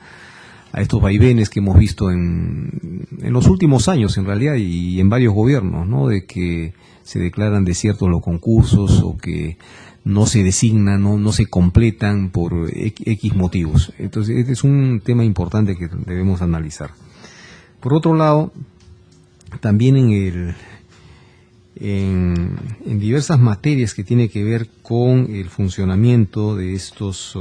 estos vaivenes que hemos visto en los últimos años, en realidad, y en varios gobiernos, ¿no? De que se declaran desiertos los concursos o que no se designan, no se completan por X motivos. Entonces, este es un tema importante que debemos analizar. Por otro lado, también en diversas materias que tiene que ver con el funcionamiento de estos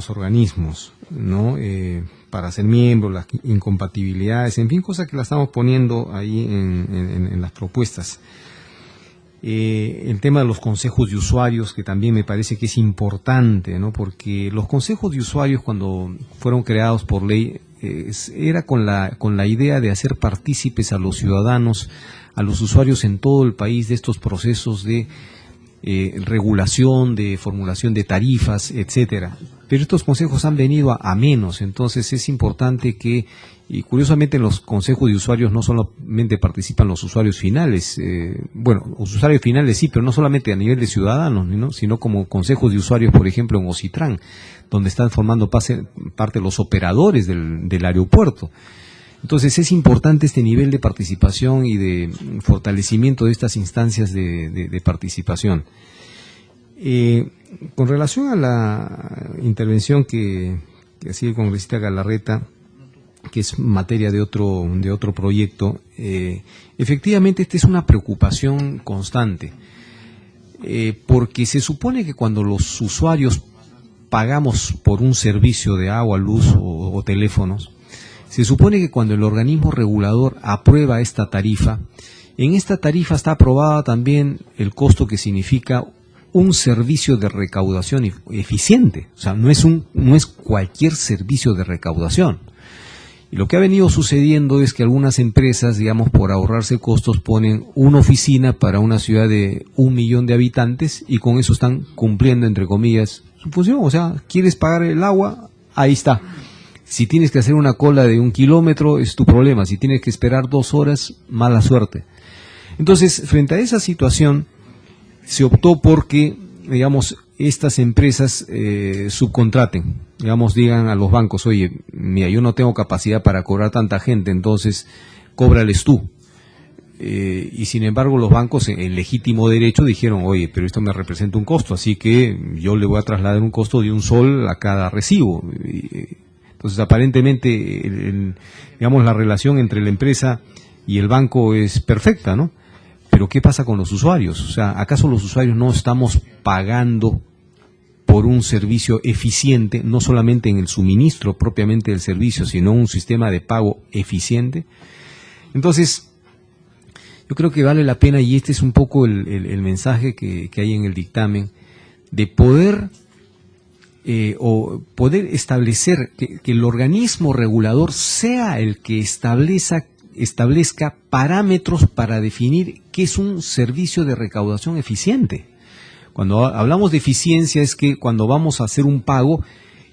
organismos, ¿no? Para ser miembros, las incompatibilidades, en fin, cosas que las estamos poniendo ahí en las propuestas. El tema de los consejos de usuarios, que también me parece que es importante, ¿no? Porque los consejos de usuarios, cuando fueron creados por ley, era con la idea de hacer partícipes a los ciudadanos, a los usuarios en todo el país de estos procesos de regulación, de formulación de tarifas, etcétera. Pero estos consejos han venido a menos, entonces es importante que, y curiosamente en los consejos de usuarios no solamente participan los usuarios finales, los usuarios finales sí, pero no solamente a nivel de ciudadanos, ¿no? Sino como consejos de usuarios, por ejemplo, en Ocitran, donde están formando parte los operadores del aeropuerto. Entonces es importante este nivel de participación y de fortalecimiento de estas instancias de participación. Con relación a la intervención que hacía el congresista Galarreta, que es materia de otro proyecto, efectivamente esta es una preocupación constante, porque se supone que cuando los usuarios pagamos por un servicio de agua, luz o teléfonos, se supone que cuando el organismo regulador aprueba esta tarifa, en esta tarifa está aprobada también el costo que significa un servicio de recaudación eficiente. O sea, no es cualquier servicio de recaudación. Y lo que ha venido sucediendo es que algunas empresas, digamos, por ahorrarse costos, ponen una oficina para una ciudad de 1 millón de habitantes y con eso están cumpliendo, entre comillas, su función. O sea, ¿quieres pagar el agua? Ahí está. Si tienes que hacer una cola de 1 kilómetro, es tu problema. Si tienes que esperar 2 horas, mala suerte. Entonces, frente a esa situación, se optó por que, digamos, estas empresas subcontraten. digamos, digan a los bancos, oye, mira, yo no tengo capacidad para cobrar tanta gente, entonces cóbrales tú. Y sin embargo los bancos en legítimo derecho dijeron, oye, pero esto me representa un costo, así que yo le voy a trasladar un costo de $1 a cada recibo. Entonces aparentemente, digamos, la relación entre la empresa y el banco es perfecta, ¿no? Pero ¿qué pasa con los usuarios? O sea, ¿acaso los usuarios no estamos pagando por un servicio eficiente, no solamente en el suministro propiamente del servicio, sino un sistema de pago eficiente? Entonces, yo creo que vale la pena, y este es un poco el mensaje que hay en el dictamen, de poder establecer que el organismo regulador sea el que establezca parámetros para definir qué es un servicio de recaudación eficiente. Cuando hablamos de eficiencia es que cuando vamos a hacer un pago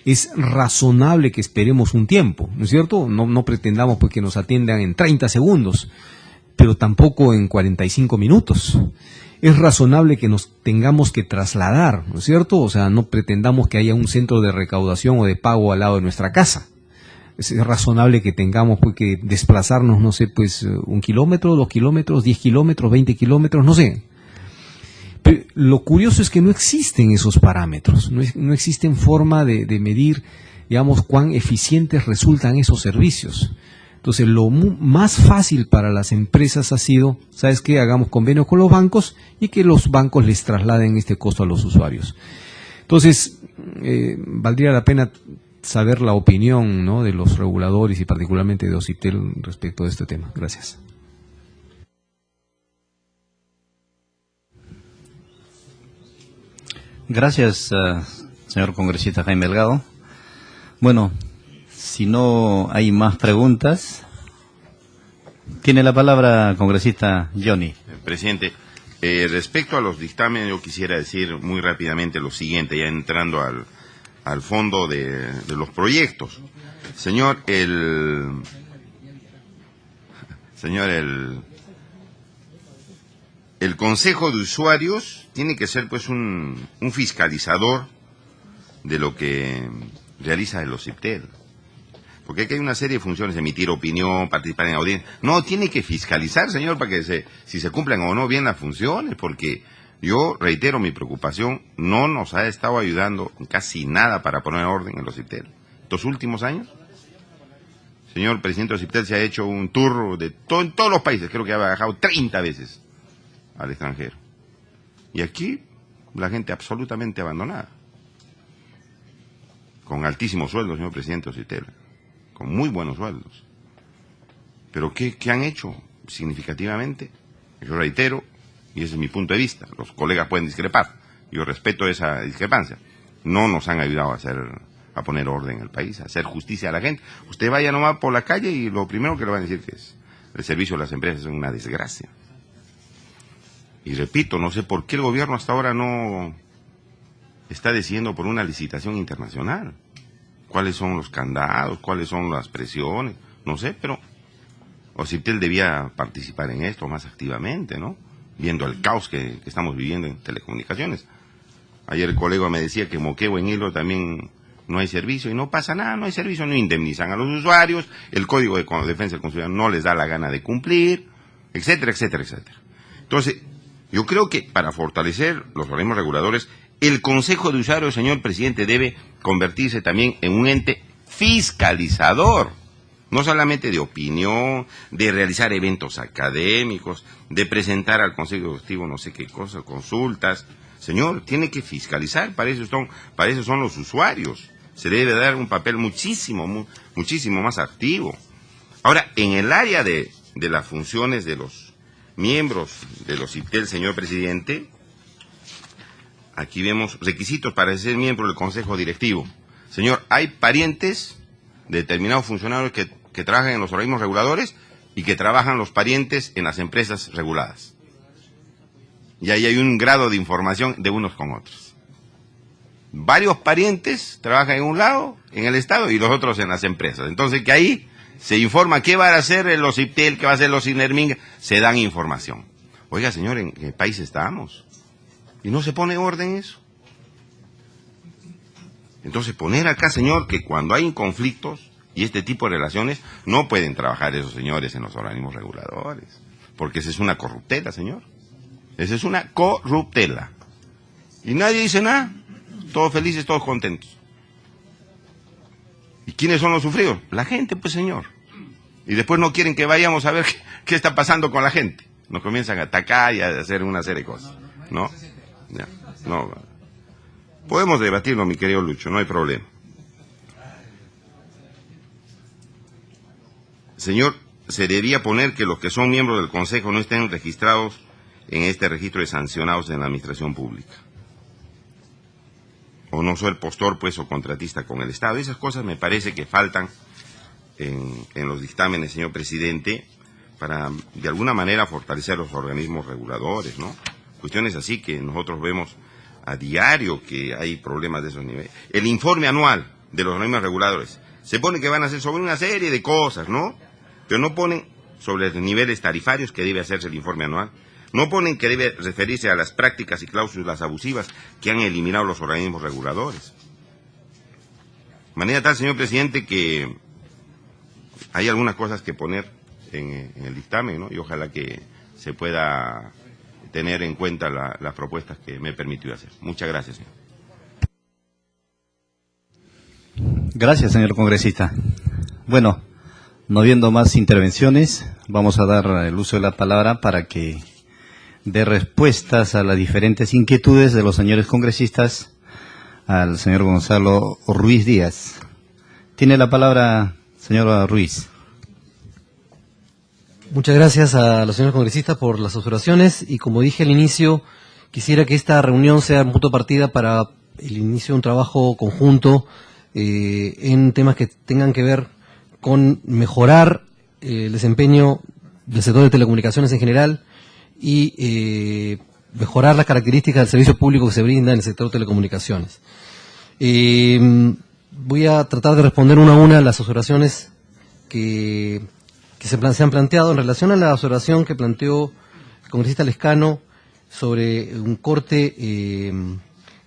es razonable que esperemos un tiempo, ¿no es cierto? No pretendamos pues que nos atiendan en 30 segundos, pero tampoco en 45 minutos. Es razonable que nos tengamos que trasladar, ¿no es cierto? O sea, no pretendamos que haya un centro de recaudación o de pago al lado de nuestra casa. Es razonable que tengamos pues que desplazarnos, no sé, pues 1 kilómetro, 2 kilómetros, 10 kilómetros, 20 kilómetros, no sé. Pero lo curioso es que no existen esos parámetros, no existen forma de medir, digamos, cuán eficientes resultan esos servicios. Entonces, lo más fácil para las empresas ha sido, ¿sabes qué? Hagamos convenios con los bancos y que los bancos les trasladen este costo a los usuarios. Entonces, valdría la pena saber la opinión, ¿no?, de los reguladores y particularmente de OCIPTEL respecto de este tema. Gracias. Gracias, señor congresista Jaime Delgado. Bueno, si no hay más preguntas, tiene la palabra congresista Johnny. Presidente, respecto a los dictámenes, yo quisiera decir muy rápidamente lo siguiente, ya entrando al fondo de los proyectos. Señor, el Consejo de Usuarios tiene que ser pues un fiscalizador de lo que realiza el OCIPTEL. Porque aquí hay una serie de funciones, emitir opinión, participar en audiencia. No, tiene que fiscalizar, señor, para que si se cumplan o no bien las funciones, porque yo reitero mi preocupación, no nos ha estado ayudando en casi nada para poner orden en el OCIPTEL. Estos últimos años, señor presidente del OCIPTEL, se ha hecho un tour en todos los países, creo que ha viajado 30 veces al extranjero. Y aquí, la gente absolutamente abandonada. Con altísimos sueldos, señor presidente del OCIPTEL. Con muy buenos sueldos. Pero ¿qué han hecho significativamente? Yo reitero, y ese es mi punto de vista, los colegas pueden discrepar, yo respeto esa discrepancia, no nos han ayudado a poner orden en el país, a hacer justicia a la gente. Usted vaya nomás por la calle y lo primero que le van a decir que es el servicio de las empresas es una desgracia. Y repito, no sé por qué el gobierno hasta ahora no está decidiendo por una licitación internacional. ¿Cuáles son los candados? ¿Cuáles son las presiones? No sé, pero OCIPTEL debía participar en esto más activamente, ¿no? Viendo el caos que estamos viviendo en telecomunicaciones. Ayer el colega me decía que en Moquegua, en Hilo, también no hay servicio, y no pasa nada, no hay servicio, no indemnizan a los usuarios, el Código de Defensa del Consumidor no les da la gana de cumplir, etcétera, etcétera, etcétera. Entonces, yo creo que para fortalecer los organismos reguladores, el Consejo de Usuarios, señor presidente, debe convertirse también en un ente fiscalizador, no solamente de opinión, de realizar eventos académicos, de presentar al Consejo Ejecutivo no sé qué cosas, consultas. Señor, tiene que fiscalizar, para eso son los usuarios. Se debe dar un papel muchísimo más activo. Ahora, en el área de las funciones de los miembros de los OCIPTEL, señor presidente, aquí vemos requisitos para ser miembro del Consejo Directivo. Señor, hay parientes de determinados funcionarios que trabajan en los organismos reguladores y que trabajan los parientes en las empresas reguladas. Y ahí hay un grado de información de unos con otros. Varios parientes trabajan en un lado, en el Estado, y los otros en las empresas. Entonces que ahí se informa qué va a hacer el OCIPTEL, qué va a hacer los INERMING, se dan información. Oiga, señor, ¿en qué país estamos? Y no se pone orden eso. Entonces, poner acá, señor, que cuando hay conflictos y este tipo de relaciones, no pueden trabajar esos señores en los organismos reguladores, porque esa es una corruptela, señor. Esa es una corruptela. Y nadie dice nada, todos felices, todos contentos. ¿Y quiénes son los sufridos? La gente, pues, señor. Y después no quieren que vayamos a ver qué está pasando con la gente. Nos comienzan a atacar y a hacer una serie de cosas. ¿No? Ya, no. Podemos debatirlo, mi querido Lucho, no hay problema. Señor, se debería poner que los que son miembros del Consejo no estén registrados en este registro de sancionados en la administración pública. O no soy el postor, pues, o contratista con el Estado. Esas cosas me parece que faltan en los dictámenes, señor presidente, para, de alguna manera, fortalecer los organismos reguladores, ¿no? Cuestiones así que nosotros vemos a diario que hay problemas de esos niveles. El informe anual de los organismos reguladores, se pone que van a hacer sobre una serie de cosas, ¿no? Pero no ponen sobre los niveles tarifarios que debe hacerse el informe anual. No ponen que debe referirse a las prácticas y cláusulas abusivas que han eliminado los organismos reguladores. De manera tal, señor presidente, que hay algunas cosas que poner en el dictamen, ¿no? Y ojalá que se pueda tener en cuenta las propuestas que me he permitido hacer. Muchas gracias, señor. Gracias, señor congresista. Bueno, no habiendo más intervenciones, vamos a dar el uso de la palabra para que dé respuestas a las diferentes inquietudes de los señores congresistas al señor Gonzalo Ruiz Díaz. Tiene la palabra, señor Ruiz. Muchas gracias a los señores congresistas por las observaciones y, como dije al inicio, quisiera que esta reunión sea un punto de partida para el inicio de un trabajo conjunto en temas que tengan que ver con mejorar el desempeño del sector de telecomunicaciones en general y mejorar las características del servicio público que se brinda en el sector de telecomunicaciones. Voy a tratar de responder una a una las observaciones que se han planteado. En relación a la observación que planteó el congresista Lescano sobre un corte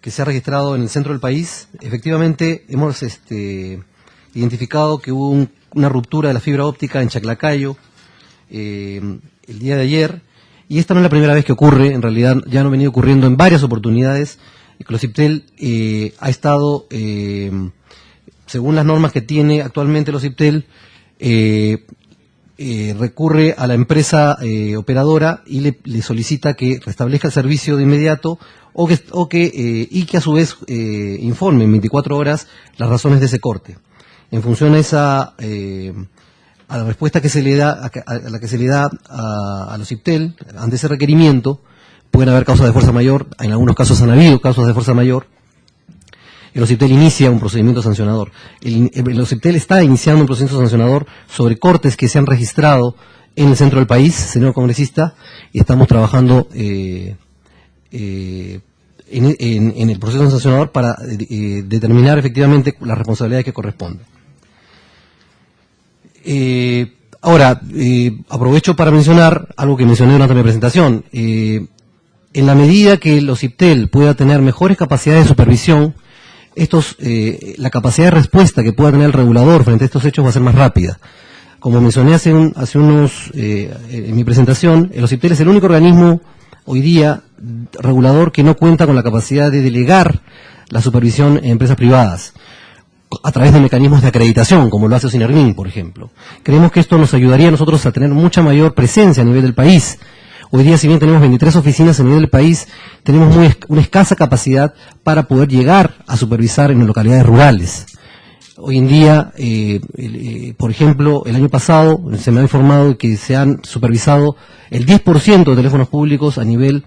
que se ha registrado en el centro del país, efectivamente hemos identificado que hubo una ruptura de la fibra óptica en Chaclacayo el día de ayer, y esta no es la primera vez que ocurre. En realidad ya no ha venido ocurriendo en varias oportunidades. Eclosiptel ha estado, según las normas que tiene actualmente el Eclosiptel, recurre a la empresa operadora y le solicita que restablezca el servicio de inmediato y que a su vez informe en 24 horas las razones de ese corte. En función a la respuesta que se le da a la que se le da a los Eclosiptel ante ese requerimiento, pueden haber causas de fuerza mayor. En algunos casos han habido causas de fuerza mayor. El Eclosiptel inicia un procedimiento sancionador. El Eclosiptel está iniciando un procedimiento sancionador sobre cortes que se han registrado en el centro del país, señor congresista, y estamos trabajando en el proceso sancionador para determinar efectivamente las responsabilidades que corresponden. Ahora, aprovecho para mencionar algo que mencioné durante mi presentación. En la medida que el Eclosiptel pueda tener mejores capacidades de supervisión, la capacidad de respuesta que pueda tener el regulador frente a estos hechos va a ser más rápida. Como mencioné en mi presentación, el Eclosiptel es el único organismo hoy día regulador que no cuenta con la capacidad de delegar la supervisión en empresas privadas a través de mecanismos de acreditación, como lo hace Ocinermin, por ejemplo. Creemos que esto nos ayudaría a nosotros a tener mucha mayor presencia a nivel del país. Hoy día, si bien tenemos 23 oficinas a nivel del país, tenemos una escasa capacidad para poder llegar a supervisar en las localidades rurales. Hoy en día, por ejemplo, el año pasado se me ha informado que se han supervisado el 10% de teléfonos públicos a nivel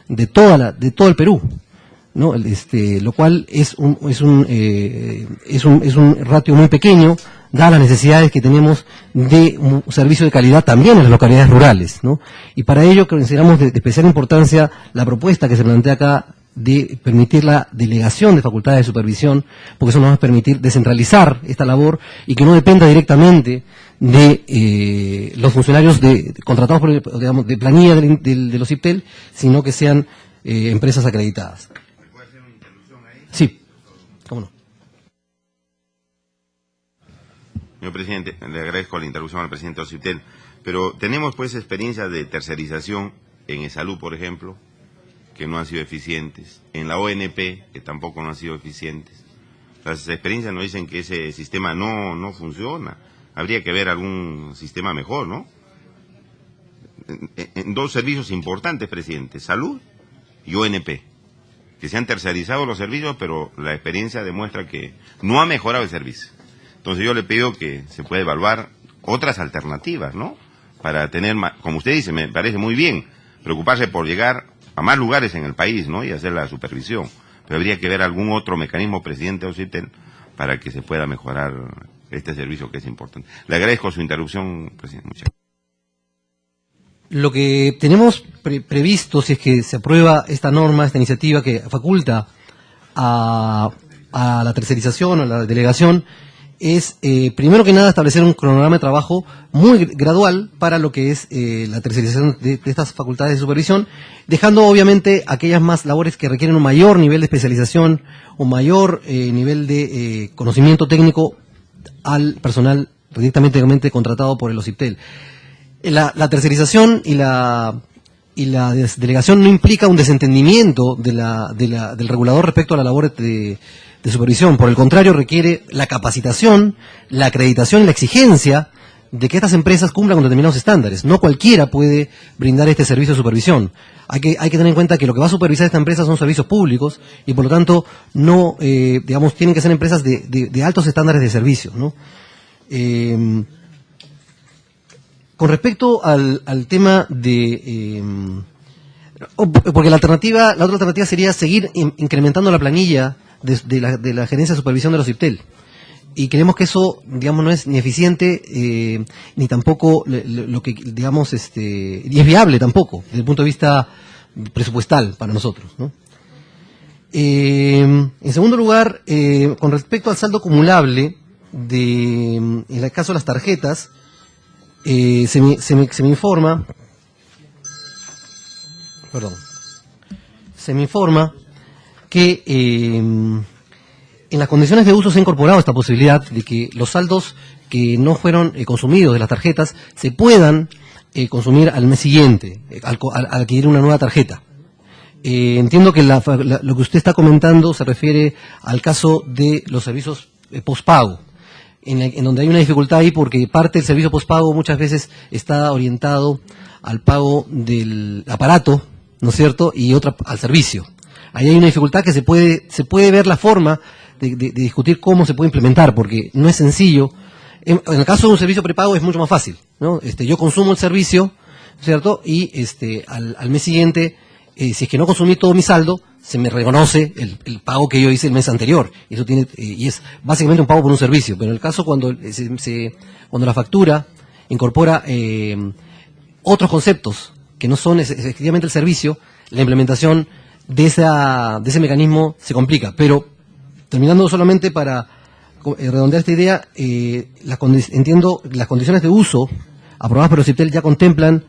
de todo el Perú, ¿no? Lo cual es un ratio muy pequeño, dadas las necesidades que tenemos de un servicio de calidad también en las localidades rurales, ¿no? Y para ello consideramos de especial importancia la propuesta que se plantea acá de permitir la delegación de facultades de supervisión, porque eso nos va a permitir descentralizar esta labor y que no dependa directamente de los funcionarios contratados por, de planilla de los Eclosiptel, sino que sean empresas acreditadas. ¿Me puede hacer una interrupción ahí? Sí, cómo no. Señor presidente, le agradezco la interrupción al presidente Ociptel, pero tenemos pues experiencias de tercerización en salud, por ejemplo, que no han sido eficientes, en la ONP, que tampoco no han sido eficientes. Las experiencias nos dicen que ese sistema no funciona. Habría que ver algún sistema mejor, ¿no? En dos servicios importantes, presidente, salud y ONP, que se han tercerizado los servicios, pero la experiencia demuestra que no ha mejorado el servicio. Entonces yo le pido que se pueda evaluar otras alternativas, ¿no? Para tener, como usted dice, me parece muy bien, preocuparse por llegar a más lugares en el país, ¿no? Y hacer la supervisión. Pero habría que ver algún otro mecanismo, presidente Ociptel, para que se pueda mejorar este servicio que es importante. Le agradezco su interrupción, presidente. Muchas gracias. Lo que tenemos previsto, si es que se aprueba esta norma, esta iniciativa que faculta a la tercerización o a la delegación, es, primero que nada, establecer un cronograma de trabajo muy gradual para lo que es la tercerización de estas facultades de supervisión, dejando obviamente aquellas más labores que requieren un mayor nivel de especialización, un mayor nivel de conocimiento técnico al personal directamente contratado por el Ociptel. La tercerización y la delegación no implica un desentendimiento del regulador respecto a la labor de supervisión. Por el contrario, requiere la capacitación, la acreditación y la exigencia de que estas empresas cumplan con determinados estándares. No cualquiera puede brindar este servicio de supervisión. Hay que tener en cuenta que lo que va a supervisar esta empresa son servicios públicos y por lo tanto no, tienen que ser empresas de altos estándares de servicio, ¿no? Con respecto al tema de... porque la otra alternativa sería seguir incrementando la planilla de la gerencia de supervisión de los Ociptel. Y creemos que eso, digamos, no es ni eficiente, ni tampoco lo que, digamos, ni es viable tampoco, desde el punto de vista presupuestal para nosotros, ¿no? En segundo lugar, con respecto al saldo acumulable, en el caso de las tarjetas, se me informa que en las condiciones de uso se ha incorporado esta posibilidad de que los saldos que no fueron consumidos de las tarjetas se puedan consumir al mes siguiente, al adquirir una nueva tarjeta. Entiendo que lo que usted está comentando se refiere al caso de los servicios postpago, en donde hay una dificultad ahí porque parte del servicio postpago muchas veces está orientado al pago del aparato, ¿no es cierto?, y otra al servicio. Ahí hay una dificultad que se puede ver la forma de discutir cómo se puede implementar, porque no es sencillo. En el caso de un servicio prepago es mucho más fácil, ¿no? Yo consumo el servicio, ¿cierto?, y al mes siguiente, si es que no consumí todo mi saldo, se me reconoce el pago que yo hice el mes anterior. Y eso y es básicamente un pago por un servicio. Pero en el caso cuando la factura incorpora otros conceptos que no son efectivamente el servicio, la implementación de ese mecanismo se complica. Pero terminando solamente para redondear esta idea, entiendo las condiciones de uso aprobadas por el Ociptel ya contemplan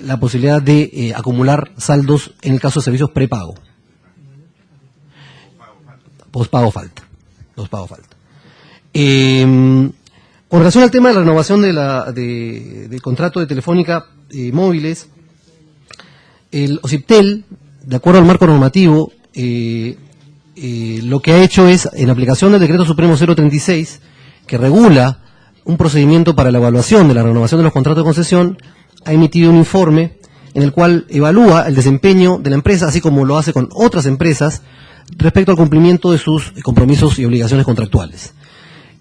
la posibilidad de acumular saldos en el caso de servicios prepago. Postpago falta. Con relación al tema de la renovación del contrato de Telefónica móviles, el Ociptel, de acuerdo al marco normativo, lo que ha hecho es, en aplicación del Decreto Supremo 036, que regula un procedimiento para la evaluación de la renovación de los contratos de concesión, ha emitido un informe en el cual evalúa el desempeño de la empresa, así como lo hace con otras empresas, respecto al cumplimiento de sus compromisos y obligaciones contractuales.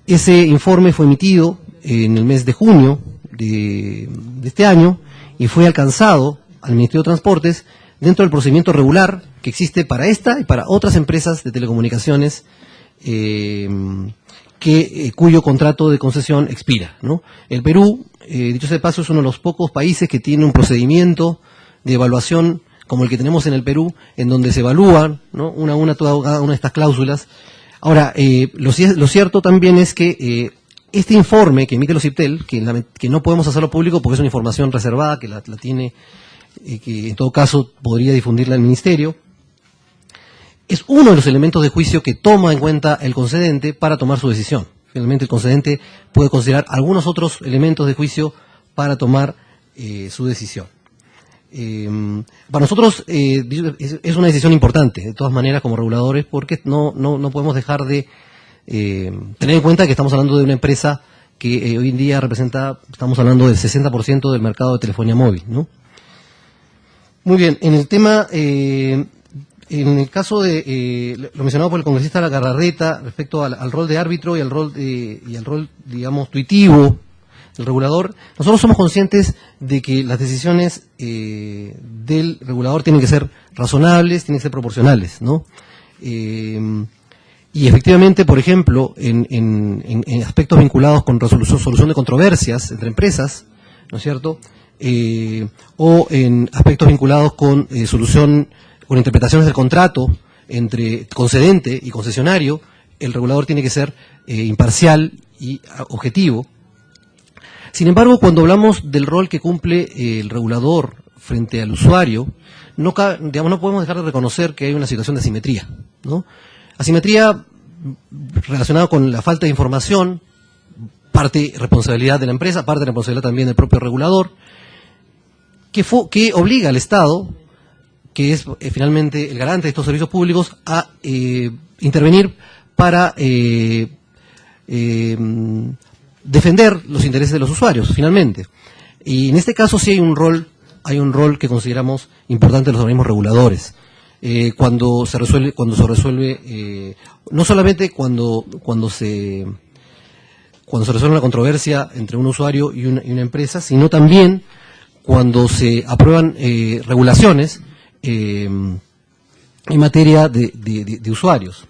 Ese informe fue emitido en el mes de junio de este año y fue alcanzado al Ministerio de Transportes dentro del procedimiento regular que existe para esta y para otras empresas de telecomunicaciones cuyo contrato de concesión expira, ¿no? El Perú, dicho sea de paso, es uno de los pocos países que tiene un procedimiento de evaluación como el que tenemos en el Perú, en donde se evalúan, ¿no?, una a una cada una de estas cláusulas. Ahora, lo cierto también es que este informe que emite el Ociptel, que no podemos hacerlo público porque es una información reservada, que la tiene, que en todo caso podría difundirla el Ministerio, es uno de los elementos de juicio que toma en cuenta el concedente para tomar su decisión. finalmente el concedente puede considerar algunos otros elementos de juicio para tomar su decisión. Para nosotros es una decisión importante, de todas maneras, como reguladores, porque no podemos dejar de tener en cuenta que estamos hablando de una empresa que hoy en día estamos hablando del 60% del mercado de telefonía móvil, ¿no? Muy bien, en el tema, en el caso de lo mencionado por el congresista Galarreta respecto al rol de árbitro y al rol digamos, tuitivo del regulador, nosotros somos conscientes de que las decisiones del regulador tienen que ser razonables, tienen que ser proporcionales, ¿no? Y efectivamente, por ejemplo, en aspectos vinculados con solución de controversias entre empresas, ¿no es cierto? O en aspectos vinculados con con interpretaciones del contrato entre concedente y concesionario, el regulador tiene que ser imparcial y objetivo. Sin embargo, cuando hablamos del rol que cumple el regulador frente al usuario, no podemos dejar de reconocer que hay una situación de asimetría, ¿no? Asimetría relacionada con la falta de información, parte responsabilidad de la empresa, parte responsabilidad también del propio regulador, que obliga al Estado, que es finalmente el garante de estos servicios públicos, a intervenir para defender los intereses de los usuarios, finalmente. Y en este caso sí hay un rol que consideramos importante de los organismos reguladores. Cuando se resuelve, no solamente cuando se resuelve una controversia entre un usuario y una empresa, sino también cuando se aprueban regulaciones en materia de usuarios.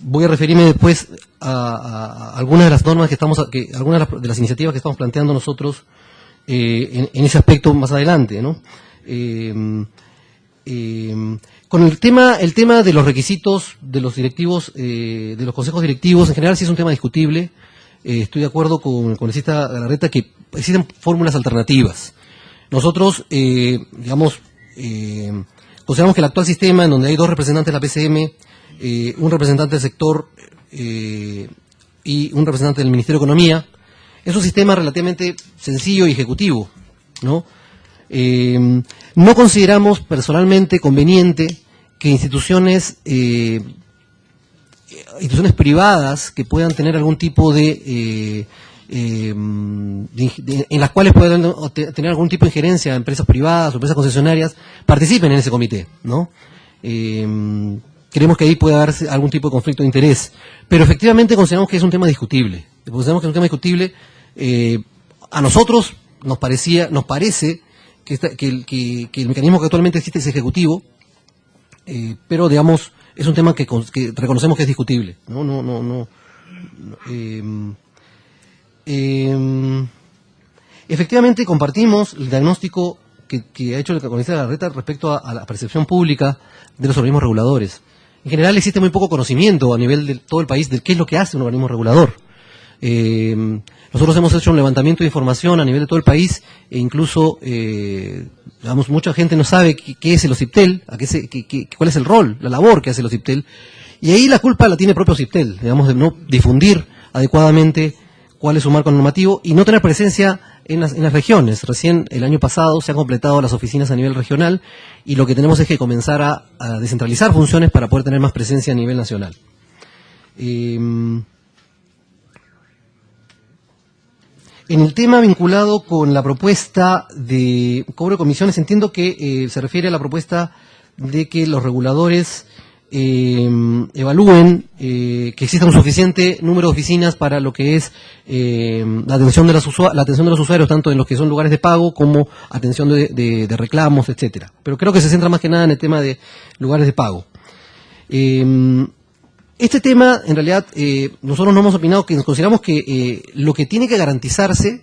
Voy a referirme después a algunas de las normas algunas de las iniciativas que estamos planteando nosotros en ese aspecto más adelante, ¿no? Con el tema de los requisitos de los directivos, de los consejos directivos, en general sí es un tema discutible. Estoy de acuerdo con el congresista Galarreta que existen fórmulas alternativas. Nosotros, consideramos que el actual sistema, en donde hay 2 representantes de la PCM, un representante del sector y un representante del Ministerio de Economía, es un sistema relativamente sencillo y ejecutivo, ¿no? No consideramos personalmente conveniente que instituciones privadas que puedan tener algún tipo en las cuales puedan tener algún tipo de injerencia, empresas privadas o empresas concesionarias, participen en ese comité, ¿no? Creemos que ahí puede haber algún tipo de conflicto de interés, pero efectivamente consideramos que es un tema discutible. A nosotros nos parece que el mecanismo que actualmente existe es ejecutivo, pero digamos es un tema que reconocemos que es discutible, efectivamente compartimos el diagnóstico que ha hecho el congresista Galarreta respecto a la percepción pública de los organismos reguladores. En general existe muy poco conocimiento a nivel de todo el país de qué es lo que hace un organismo regulador. Nosotros hemos hecho un levantamiento de información a nivel de todo el país e incluso, mucha gente no sabe qué es el OCIPTEL, cuál es el rol, la labor que hace el OCIPTEL, y ahí la culpa la tiene el propio OCIPTEL, de no difundir adecuadamente cuál es su marco normativo y no tener presencia en las regiones. Recién el año pasado se han completado las oficinas a nivel regional y lo que tenemos es que comenzar a descentralizar funciones para poder tener más presencia a nivel nacional. En el tema vinculado con la propuesta de cobro de comisiones, entiendo que se refiere a la propuesta de que los reguladores evalúen que exista un suficiente número de oficinas para lo que es la atención de los usuarios, tanto en los que son lugares de pago como atención de reclamos, etcétera. Pero creo que se centra más que nada en el tema de lugares de pago. Este tema, en realidad, nosotros no hemos opinado, que consideramos que lo que tiene que garantizarse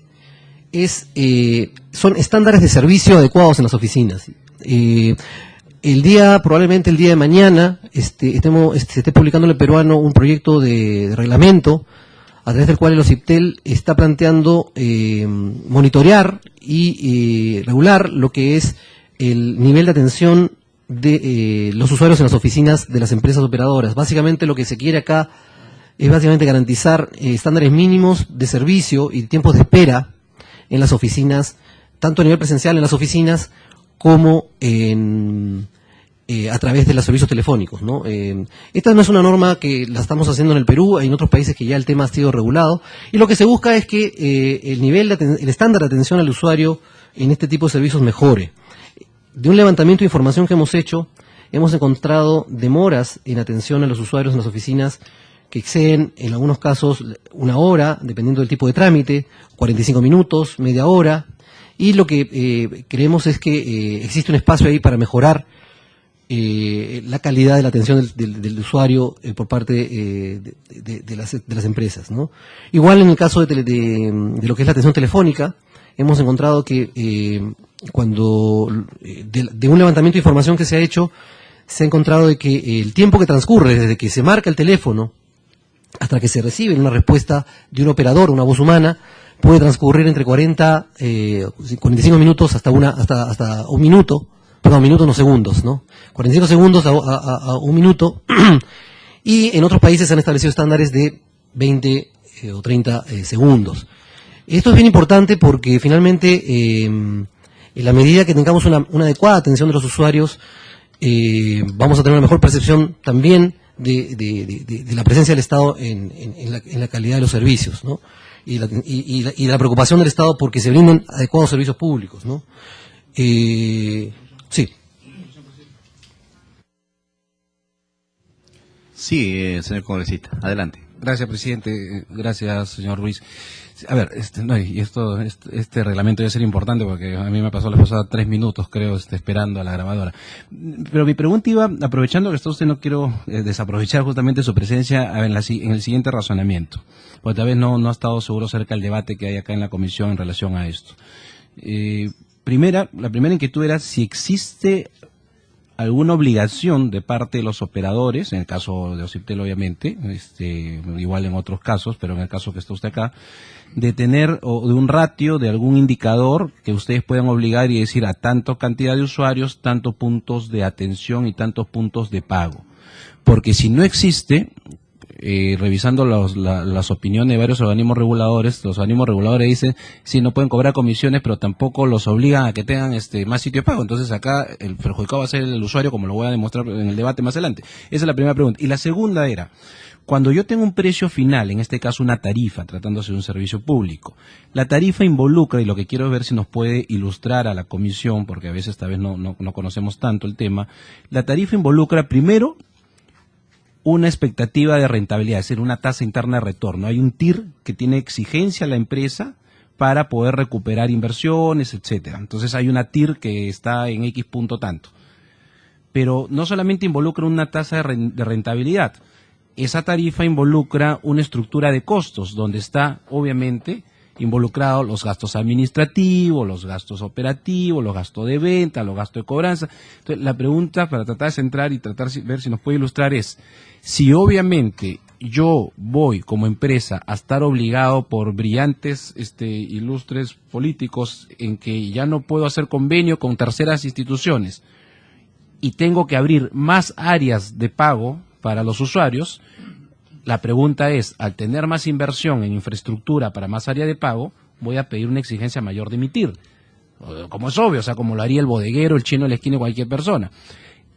son estándares de servicio adecuados en las oficinas. Probablemente el día de mañana, se esté publicando en el peruano un proyecto de reglamento a través del cual el OCIPTEL está planteando monitorear y regular lo que es el nivel de atención de los usuarios en las oficinas de las empresas operadoras. Básicamente lo que se quiere acá es básicamente garantizar estándares mínimos de servicio y tiempos de espera en las oficinas, tanto a nivel presencial en las oficinas como a través de los servicios telefónicos, ¿no? Esta no es una norma que la estamos haciendo en el Perú, hay en otros países que ya el tema ha sido regulado, y lo que se busca es que el estándar de atención al usuario en este tipo de servicios mejore. De un levantamiento de información que hemos hecho, hemos encontrado demoras en atención a los usuarios en las oficinas que exceden, en algunos casos, 1 hora, dependiendo del tipo de trámite, 45 minutos, media hora, y lo que creemos es que existe un espacio ahí para mejorar la calidad de la atención del usuario por parte de las empresas, ¿no? Igual en el caso de lo que es la atención telefónica, hemos encontrado que cuando de un levantamiento de información que se ha hecho, se ha encontrado de que el tiempo que transcurre desde que se marca el teléfono hasta que se recibe una respuesta de un operador, una voz humana, puede transcurrir entre 45 minutos hasta un minuto, perdón, minutos no segundos, ¿no? 45 segundos a un minuto, y en otros países se han establecido estándares de 20 o 30 segundos. Esto es bien importante porque finalmente, en la medida que tengamos una adecuada atención de los usuarios, vamos a tener una mejor percepción también de la presencia del Estado en la calidad de los servicios, ¿no? Y la preocupación del Estado porque se brinden adecuados servicios públicos, ¿no? Sí. Sí, señor congresista, adelante. Gracias, presidente. Gracias, señor Ruiz. A ver, este reglamento debe ser importante porque a mí me pasó la pasada 3 minutos, creo, esperando a la grabadora. Pero mi pregunta iba, aprovechando que está usted, no quiero desaprovechar justamente su presencia en el siguiente razonamiento, porque tal vez no ha estado seguro cerca del debate que hay acá en la comisión en relación a esto. La primera inquietud era si existe alguna obligación de parte de los operadores, en el caso de OCIPTEL obviamente, igual en otros casos, pero en el caso que está usted acá, de tener o de un ratio de algún indicador que ustedes puedan obligar y decir a tanta cantidad de usuarios, tantos puntos de atención y tantos puntos de pago. Porque si no existe, revisando las opiniones de varios organismos reguladores, los organismos reguladores dicen sí, no pueden cobrar comisiones, pero tampoco los obligan a que tengan más sitio de pago. Entonces acá el perjudicado va a ser el usuario, como lo voy a demostrar en el debate más adelante. Esa es la primera pregunta. Y la segunda era, cuando yo tengo un precio final, en este caso una tarifa, tratándose de un servicio público, la tarifa involucra, y lo que quiero es ver si nos puede ilustrar a la comisión, porque a veces tal vez no conocemos tanto el tema, la tarifa involucra primero una expectativa de rentabilidad, es decir, una tasa interna de retorno. Hay un TIR que tiene exigencia a la empresa para poder recuperar inversiones, etcétera. Entonces hay una TIR que está en X punto tanto. Pero no solamente involucra una tasa de rentabilidad, esa tarifa involucra una estructura de costos, donde está, obviamente, involucrados los gastos administrativos, los gastos operativos, los gastos de venta, los gastos de cobranza. Entonces, la pregunta, para tratar de centrar y tratar de ver si nos puede ilustrar, es si obviamente yo voy como empresa a estar obligado por brillantes, ilustres políticos en que ya no puedo hacer convenio con terceras instituciones y tengo que abrir más áreas de pago para los usuarios. La pregunta es, al tener más inversión en infraestructura para más área de pago, voy a pedir una exigencia mayor de emitir. Como es obvio, o sea, como lo haría el bodeguero, el chino de la esquina, cualquier persona.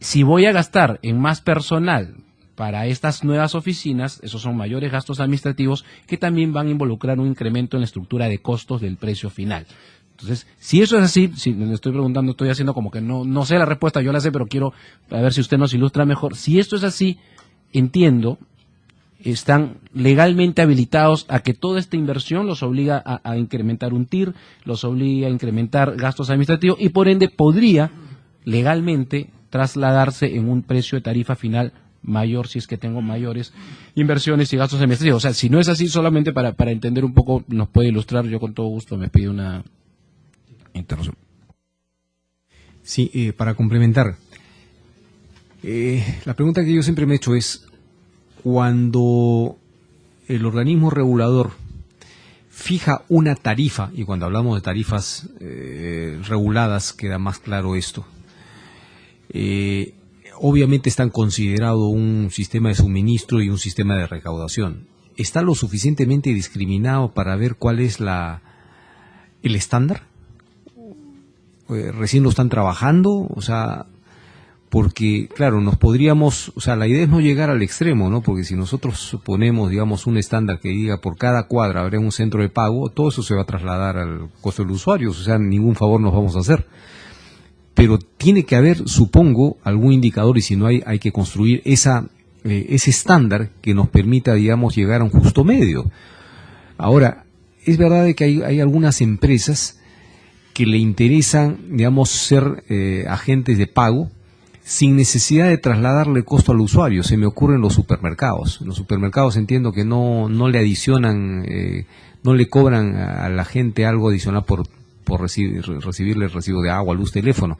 Si voy a gastar en más personal para estas nuevas oficinas, esos son mayores gastos administrativos que también van a involucrar un incremento en la estructura de costos del precio final. Entonces, si eso es así, si me estoy preguntando, estoy haciendo como que no sé la respuesta, yo la sé, pero quiero a ver si usted nos ilustra mejor. Si esto es así, entiendo, están legalmente habilitados a que toda esta inversión los obliga a incrementar un TIR, los obliga a incrementar gastos administrativos y por ende podría legalmente trasladarse en un precio de tarifa final mayor si es que tengo mayores inversiones y gastos administrativos. O sea, si no es así, solamente para entender un poco, nos puede ilustrar, yo con todo gusto me pido una interrupción. Sí, para complementar, la pregunta que yo siempre me he hecho es, cuando el organismo regulador fija una tarifa, y cuando hablamos de tarifas reguladas queda más claro esto, obviamente están considerado un sistema de suministro y un sistema de recaudación. ¿Está lo suficientemente discriminado para ver cuál es el estándar? ¿Recién lo están trabajando? O sea, porque, claro, nos podríamos, o sea, la idea es no llegar al extremo, ¿no? Porque si nosotros ponemos, digamos, un estándar que diga por cada cuadra habrá un centro de pago, todo eso se va a trasladar al costo del usuario, o sea, ningún favor nos vamos a hacer. Pero tiene que haber, supongo, algún indicador, y si no hay que construir ese estándar que nos permita, digamos, llegar a un justo medio. Ahora, es verdad de que hay algunas empresas que le interesan, digamos, ser agentes de pago sin necesidad de trasladarle costo al usuario. Se me ocurre en los supermercados. En los supermercados entiendo que no le adicionan, no le cobran a la gente algo adicional por recibirle el recibo de agua, luz, teléfono.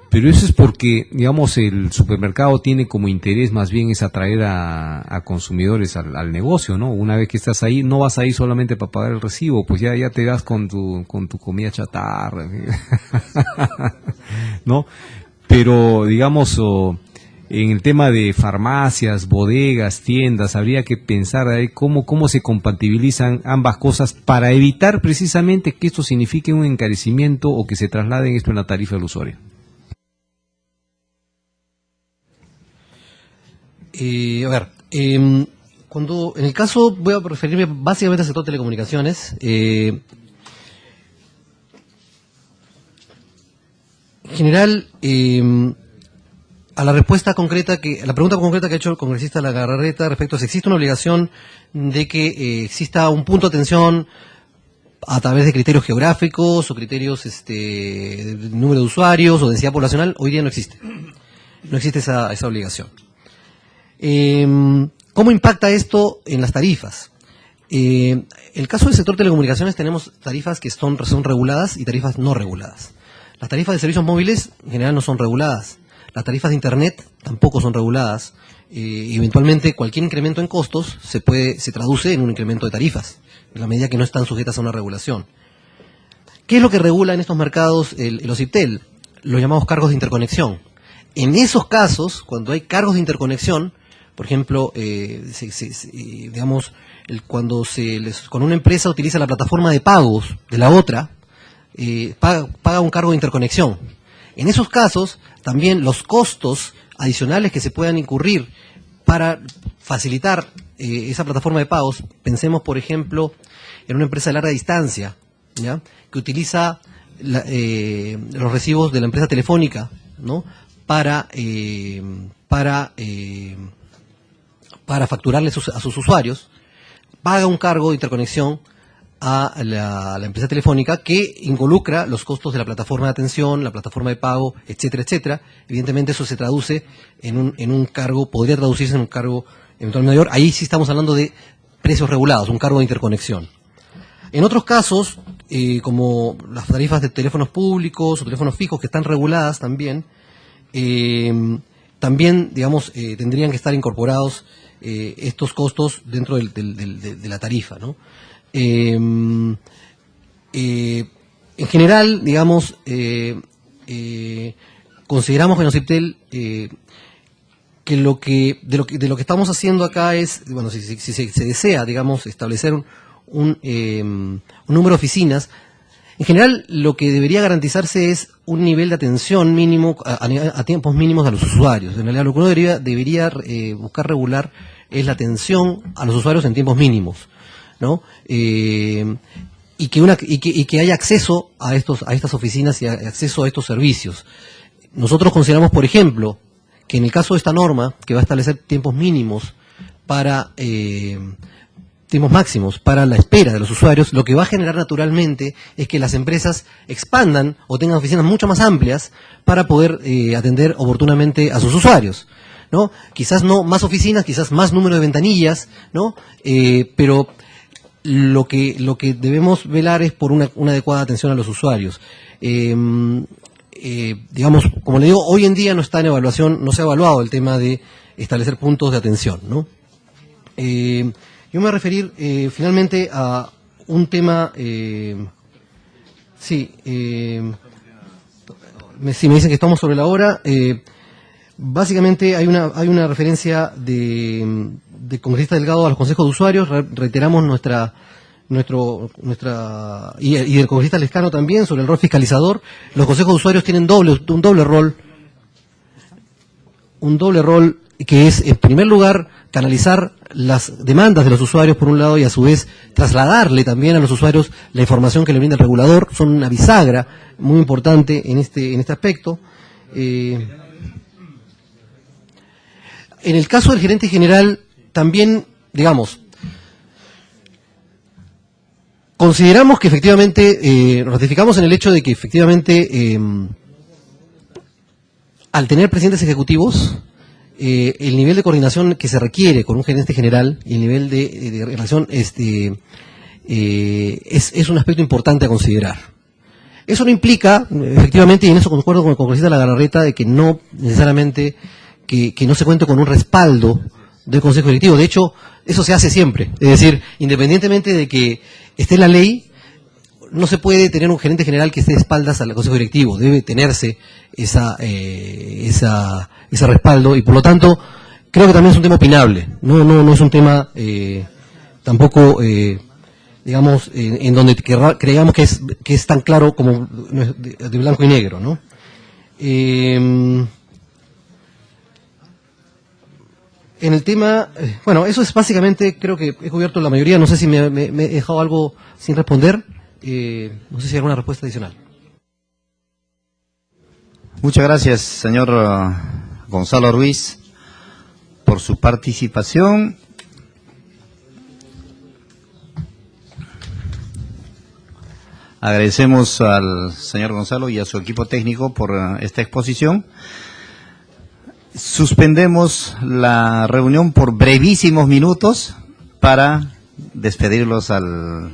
Pero eso es porque, digamos, el supermercado tiene como interés más bien es atraer a consumidores al negocio, ¿no? Una vez que estás ahí, no vas ahí solamente para pagar el recibo, pues ya te vas con tu comida chatarra, ¿no? Pero, digamos, en el tema de farmacias, bodegas, tiendas, habría que pensar ahí cómo se compatibilizan ambas cosas para evitar precisamente que esto signifique un encarecimiento o que se traslade esto en la tarifa del usuario. Cuando en el caso voy a referirme básicamente al sector de telecomunicaciones. En general, a la pregunta concreta que ha hecho el congresista Legarreta respecto a si existe una obligación de que exista un punto de atención a través de criterios geográficos o criterios de número de usuarios o densidad poblacional, hoy día no existe. No existe esa obligación. ¿Cómo impacta esto en las tarifas? En el caso del sector telecomunicaciones tenemos tarifas que son reguladas y tarifas no reguladas. Las tarifas de servicios móviles en general no son reguladas. Las tarifas de Internet tampoco son reguladas. Eventualmente cualquier incremento en costos se traduce en un incremento de tarifas, en la medida que no están sujetas a una regulación. ¿Qué es lo que regula en estos mercados el OCIPTEL? Los llamados cargos de interconexión. En esos casos, cuando hay cargos de interconexión, por ejemplo, cuando una empresa utiliza la plataforma de pagos de la otra, paga un cargo de interconexión. En esos casos, también los costos adicionales que se puedan incurrir para facilitar esa plataforma de pagos, pensemos, por ejemplo, en una empresa de larga distancia, ¿ya?, que utiliza los recibos de la empresa telefónica, ¿no?, para facturarle a sus usuarios, paga un cargo de interconexión a la empresa telefónica que involucra los costos de la plataforma de atención, la plataforma de pago, etcétera, etcétera. Evidentemente eso se traduce en un cargo, podría traducirse en un cargo eventualmente mayor. Ahí sí estamos hablando de precios regulados, un cargo de interconexión. En otros casos, como las tarifas de teléfonos públicos o teléfonos fijos que están reguladas también, digamos, tendrían que estar incorporados estos costos dentro de la tarifa, ¿no? En general, digamos, consideramos en OCIPTEL que de lo que estamos haciendo acá es, bueno, si se desea, digamos, establecer un número de oficinas, en general lo que debería garantizarse es un nivel de atención mínimo a tiempos mínimos a los usuarios. En realidad lo que uno debería buscar regular es la atención a los usuarios en tiempos mínimos, ¿no? Y que haya acceso a estas oficinas y acceso a estos servicios. Nosotros consideramos, por ejemplo, que en el caso de esta norma, que va a establecer tiempos mínimos tiempos máximos para la espera de los usuarios, lo que va a generar naturalmente es que las empresas expandan o tengan oficinas mucho más amplias para poder atender oportunamente a sus usuarios, ¿no? Quizás no más oficinas, quizás más número de ventanillas, ¿no? Pero lo que debemos velar es por una adecuada atención a los usuarios. Digamos, como le digo, hoy en día no está en evaluación, no se ha evaluado el tema de establecer puntos de atención, ¿no? Yo me voy a referir finalmente a un tema, si me dicen que estamos sobre la hora, Básicamente hay una referencia de congresista Delgado a los consejos de usuarios. Reiteramos nuestra y del congresista Lescano también sobre el rol fiscalizador. Los consejos de usuarios tienen un doble rol que es, en primer lugar, canalizar las demandas de los usuarios por un lado y a su vez trasladarle también a los usuarios la información que le brinda el regulador. Son una bisagra muy importante en este aspecto. En el caso del gerente general, también, digamos, consideramos que efectivamente, ratificamos en el hecho de que efectivamente, al tener presidentes ejecutivos, el nivel de coordinación que se requiere con un gerente general y el nivel de relación es un aspecto importante a considerar. Eso no implica, efectivamente, y en eso concuerdo con el congresista Galarreta, de que no necesariamente que no se cuente con un respaldo del Consejo Directivo. De hecho, eso se hace siempre. Es decir, independientemente de que esté en la ley, no se puede tener un gerente general que esté de espaldas al Consejo Directivo. Debe tenerse ese respaldo y, por lo tanto, creo que también es un tema opinable. No es un tema tampoco, digamos, en donde creamos que es tan claro como de blanco y negro, ¿no? En el tema, bueno, eso es básicamente, creo que he cubierto la mayoría. No sé si me he dejado algo sin responder. No sé si hay alguna respuesta adicional. Muchas gracias, señor Gonzalo Ruiz, por su participación. Agradecemos al señor Gonzalo y a su equipo técnico por esta exposición. Suspendemos la reunión por brevísimos minutos para despedirlos al...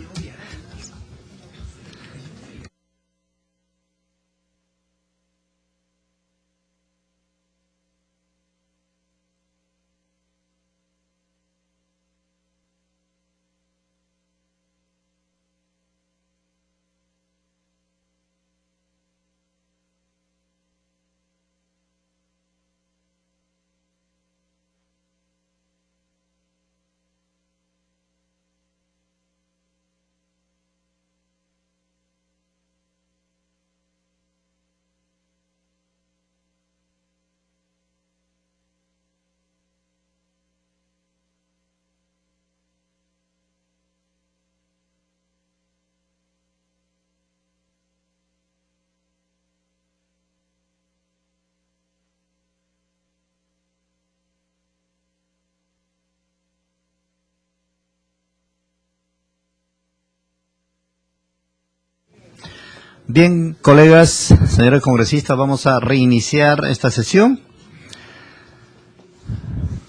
Bien, colegas, señores congresistas, vamos a reiniciar esta sesión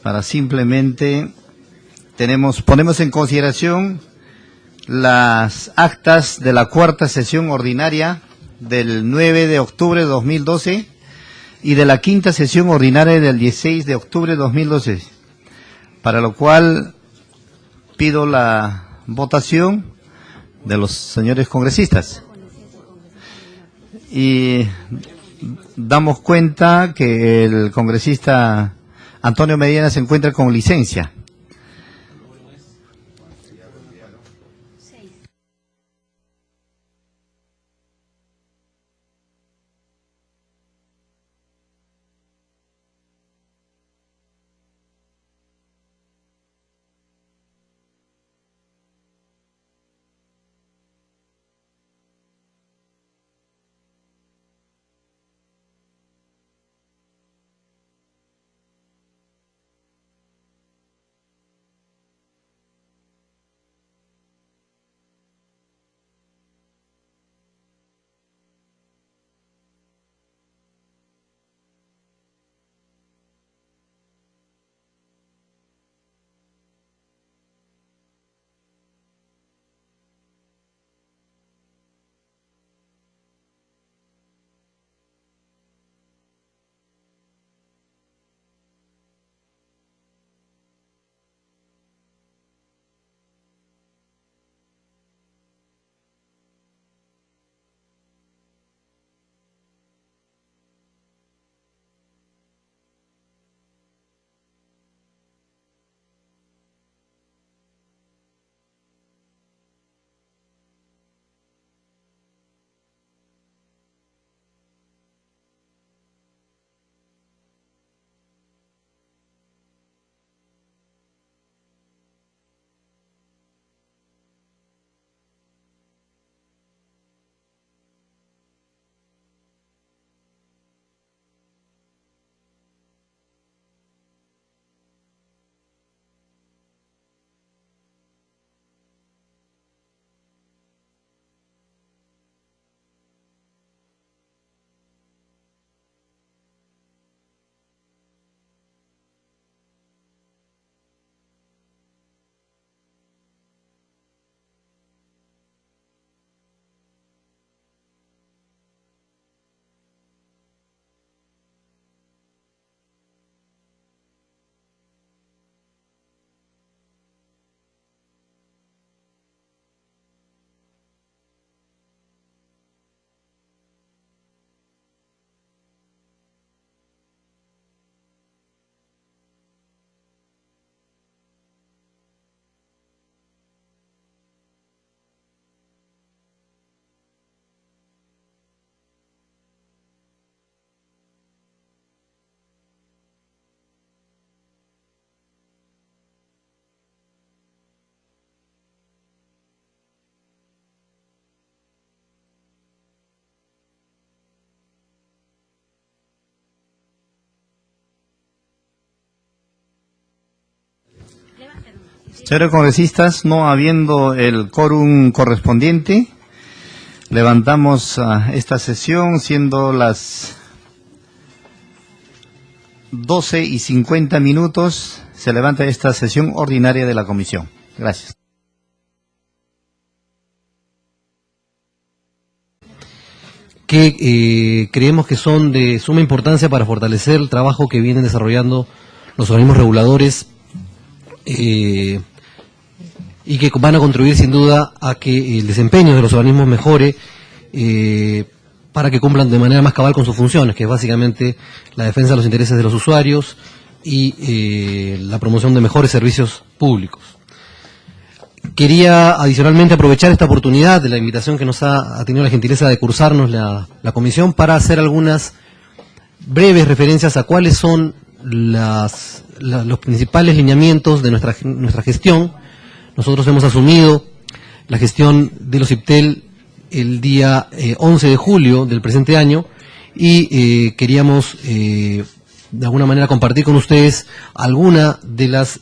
para simplemente ponemos en consideración las actas de la cuarta sesión ordinaria del 9 de octubre de 2012 y de la quinta sesión ordinaria del 16 de octubre de 2012, para lo cual pido la votación de los señores congresistas. Y damos cuenta que el congresista Antonio Medina se encuentra con licencia. Señores congresistas, no habiendo el quórum correspondiente, levantamos esta sesión siendo las 12:50. Se levanta esta sesión ordinaria de la comisión. Gracias. Que creemos que son de suma importancia para fortalecer el trabajo que vienen desarrollando los organismos reguladores y que van a contribuir sin duda a que el desempeño de los organismos mejore para que cumplan de manera más cabal con sus funciones, que es básicamente la defensa de los intereses de los usuarios y la promoción de mejores servicios públicos. Quería adicionalmente aprovechar esta oportunidad de la invitación que nos ha tenido la gentileza de cursarnos la comisión para hacer algunas breves referencias a cuáles son los principales lineamientos de nuestra gestión. Nosotros hemos asumido la gestión de los IPTEL el día 11 de julio del presente año y queríamos de alguna manera compartir con ustedes alguna de las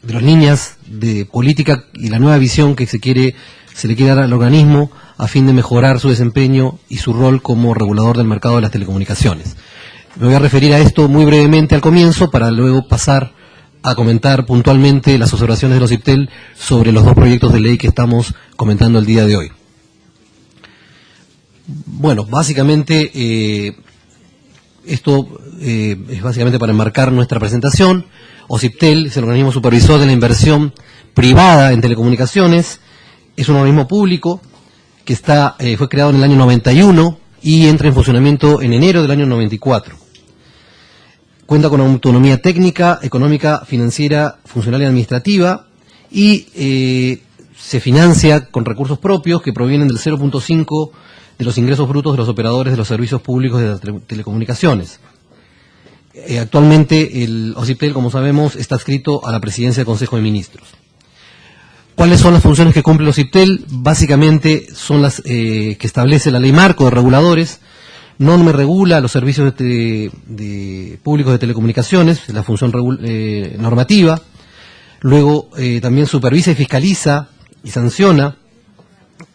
líneas de política y la nueva visión que se le quiere dar al organismo a fin de mejorar su desempeño y su rol como regulador del mercado de las telecomunicaciones. Me voy a referir a esto muy brevemente al comienzo para luego pasar a comentar puntualmente las observaciones de los IPTEL sobre los dos proyectos de ley que estamos comentando el día de hoy. Bueno, básicamente esto es básicamente para enmarcar nuestra presentación. OCIPTEL es el organismo supervisor de la inversión privada en telecomunicaciones, es un organismo público que fue creado en el año 91 y entra en funcionamiento en enero del año 94. Cuenta con autonomía técnica, económica, financiera, funcional y administrativa y se financia con recursos propios que provienen del 0.5 de los ingresos brutos de los operadores de los servicios públicos de las telecomunicaciones. Actualmente el OCIPTEL, como sabemos, está adscrito a la presidencia del Consejo de Ministros. ¿Cuáles son las funciones que cumple el OCIPTEL? Básicamente son las que establece la Ley Marco de Reguladores. No me regula los servicios públicos de telecomunicaciones, la función normativa. Luego también supervisa y fiscaliza y sanciona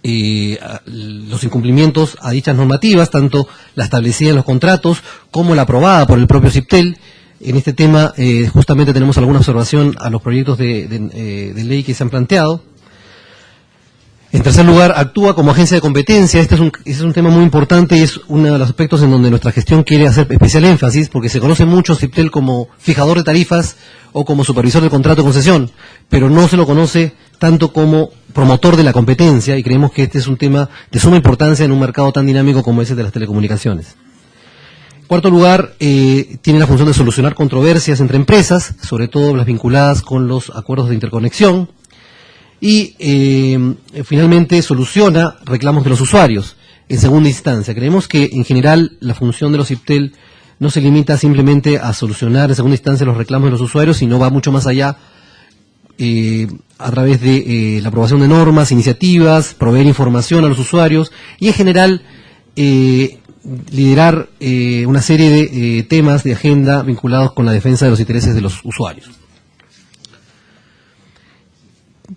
los incumplimientos a dichas normativas, tanto la establecida en los contratos como la aprobada por el propio OCIPTEL. En este tema justamente tenemos alguna observación a los proyectos de ley que se han planteado. En tercer lugar, actúa como agencia de competencia. Este es un tema muy importante y es uno de los aspectos en donde nuestra gestión quiere hacer especial énfasis, porque se conoce mucho OCIPTEL como fijador de tarifas o como supervisor del contrato de concesión, pero no se lo conoce tanto como promotor de la competencia, y creemos que este es un tema de suma importancia en un mercado tan dinámico como ese de las telecomunicaciones. En cuarto lugar, tiene la función de solucionar controversias entre empresas, sobre todo las vinculadas con los acuerdos de interconexión, y finalmente soluciona reclamos de los usuarios en segunda instancia. Creemos que en general la función de los IPTEL no se limita simplemente a solucionar en segunda instancia los reclamos de los usuarios, sino va mucho más allá a través de la aprobación de normas, iniciativas, proveer información a los usuarios y en general liderar una serie de temas de agenda vinculados con la defensa de los intereses de los usuarios.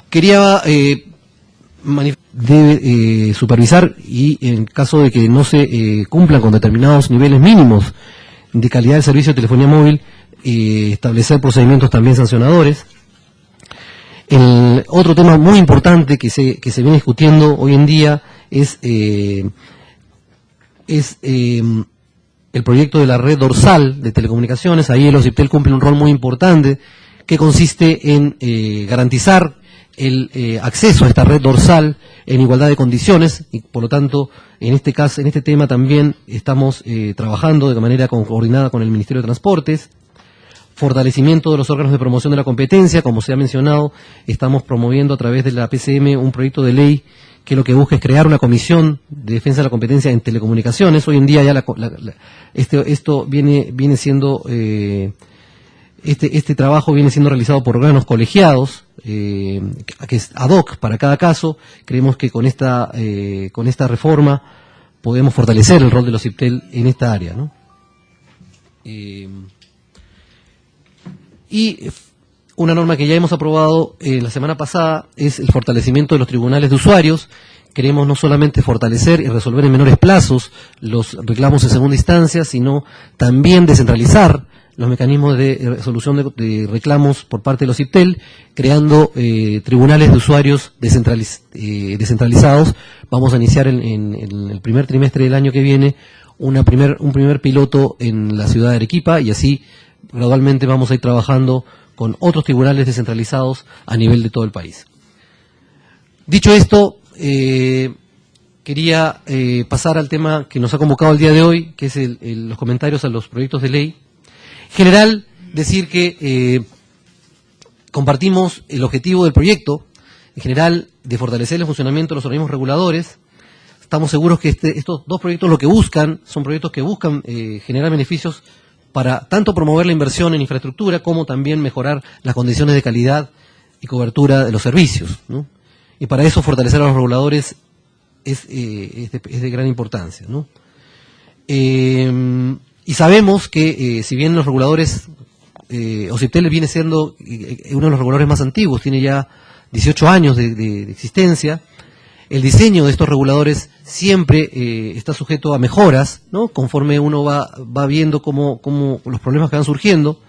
Quería debe supervisar y en caso de que no se cumplan con determinados niveles mínimos de calidad del servicio de telefonía móvil, establecer procedimientos también sancionadores. El otro tema muy importante que se viene discutiendo hoy en día es el proyecto de la red dorsal de telecomunicaciones. Ahí el OCIPTEL cumple un rol muy importante que consiste en garantizar el acceso a esta red dorsal en igualdad de condiciones y por lo tanto en este caso, en este tema también estamos trabajando de manera coordinada con el Ministerio de Transportes. Fortalecimiento de los órganos de promoción de la competencia, como se ha mencionado, estamos promoviendo a través de la PCM un proyecto de ley que lo que busca es crear una comisión de defensa de la competencia en telecomunicaciones. Hoy en día ya esto viene siendo este trabajo viene siendo realizado por órganos colegiados, que es ad hoc para cada caso. Creemos que con esta reforma podemos fortalecer el rol de los IPTEL en esta área, ¿no? Y una norma que ya hemos aprobado la semana pasada es el fortalecimiento de los tribunales de usuarios. Queremos no solamente fortalecer y resolver en menores plazos los reclamos en segunda instancia, sino también descentralizar los mecanismos de resolución de reclamos por parte de los CIPTEL, creando tribunales de usuarios descentralizados. Vamos a iniciar en el primer trimestre del año que viene un primer piloto en la ciudad de Arequipa, y así gradualmente vamos a ir trabajando con otros tribunales descentralizados a nivel de todo el país. Dicho esto, quería pasar al tema que nos ha convocado el día de hoy, que es los comentarios a los proyectos de ley. En general, decir que compartimos el objetivo del proyecto, en general, de fortalecer el funcionamiento de los organismos reguladores. Estamos seguros que estos dos proyectos lo que buscan, son proyectos que buscan generar beneficios para tanto promover la inversión en infraestructura como también mejorar las condiciones de calidad y cobertura de los servicios, ¿no? Y para eso fortalecer a los reguladores es de gran importancia, ¿no? Y sabemos que si bien los reguladores, OCIPTEL viene siendo uno de los reguladores más antiguos, tiene ya 18 años de existencia, el diseño de estos reguladores siempre está sujeto a mejoras, ¿no? Conforme uno va viendo cómo los problemas que van surgiendo,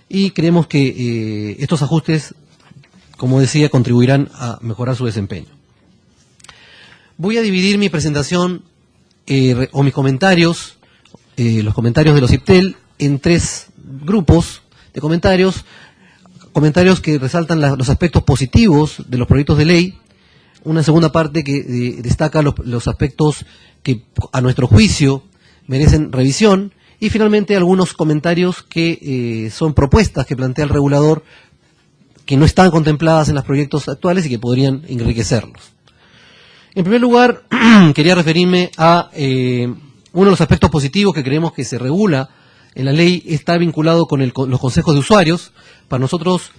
y creemos que estos ajustes, como decía, contribuirán a mejorar su desempeño. Voy a dividir mi presentación o mis comentarios, los comentarios de los CIPTEL, en tres grupos de comentarios que resaltan los aspectos positivos de los proyectos de ley, una segunda parte que destaca los aspectos que a nuestro juicio merecen revisión, y finalmente algunos comentarios que son propuestas que plantea el regulador que no están contempladas en los proyectos actuales y que podrían enriquecerlos. En primer lugar, quería referirme a uno de los aspectos positivos que creemos que se regula en la ley, está vinculado con los consejos de usuarios. Para nosotros,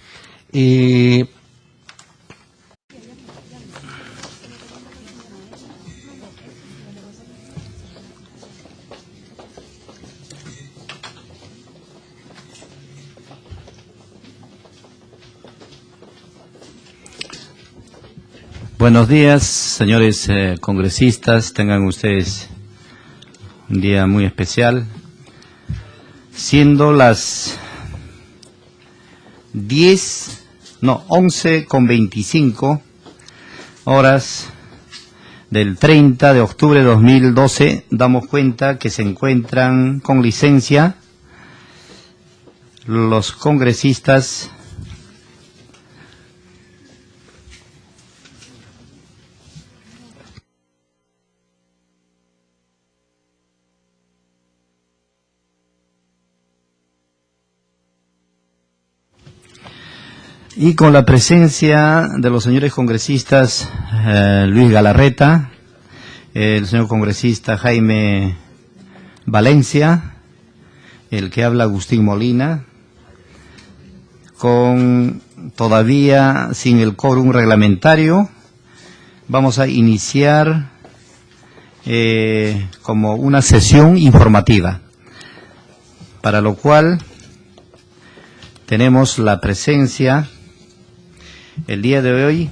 buenos días, señores congresistas, tengan ustedes un día muy especial, siendo las 11:25 horas del 30 de octubre de 2012, damos cuenta que se encuentran con licencia los congresistas y con la presencia de los señores congresistas Luis Galarreta, el señor congresista Jaime Valencia, el que habla Agustín Molina, con todavía sin el quórum reglamentario, vamos a iniciar como una sesión informativa, para lo cual tenemos la presencia el día de hoy.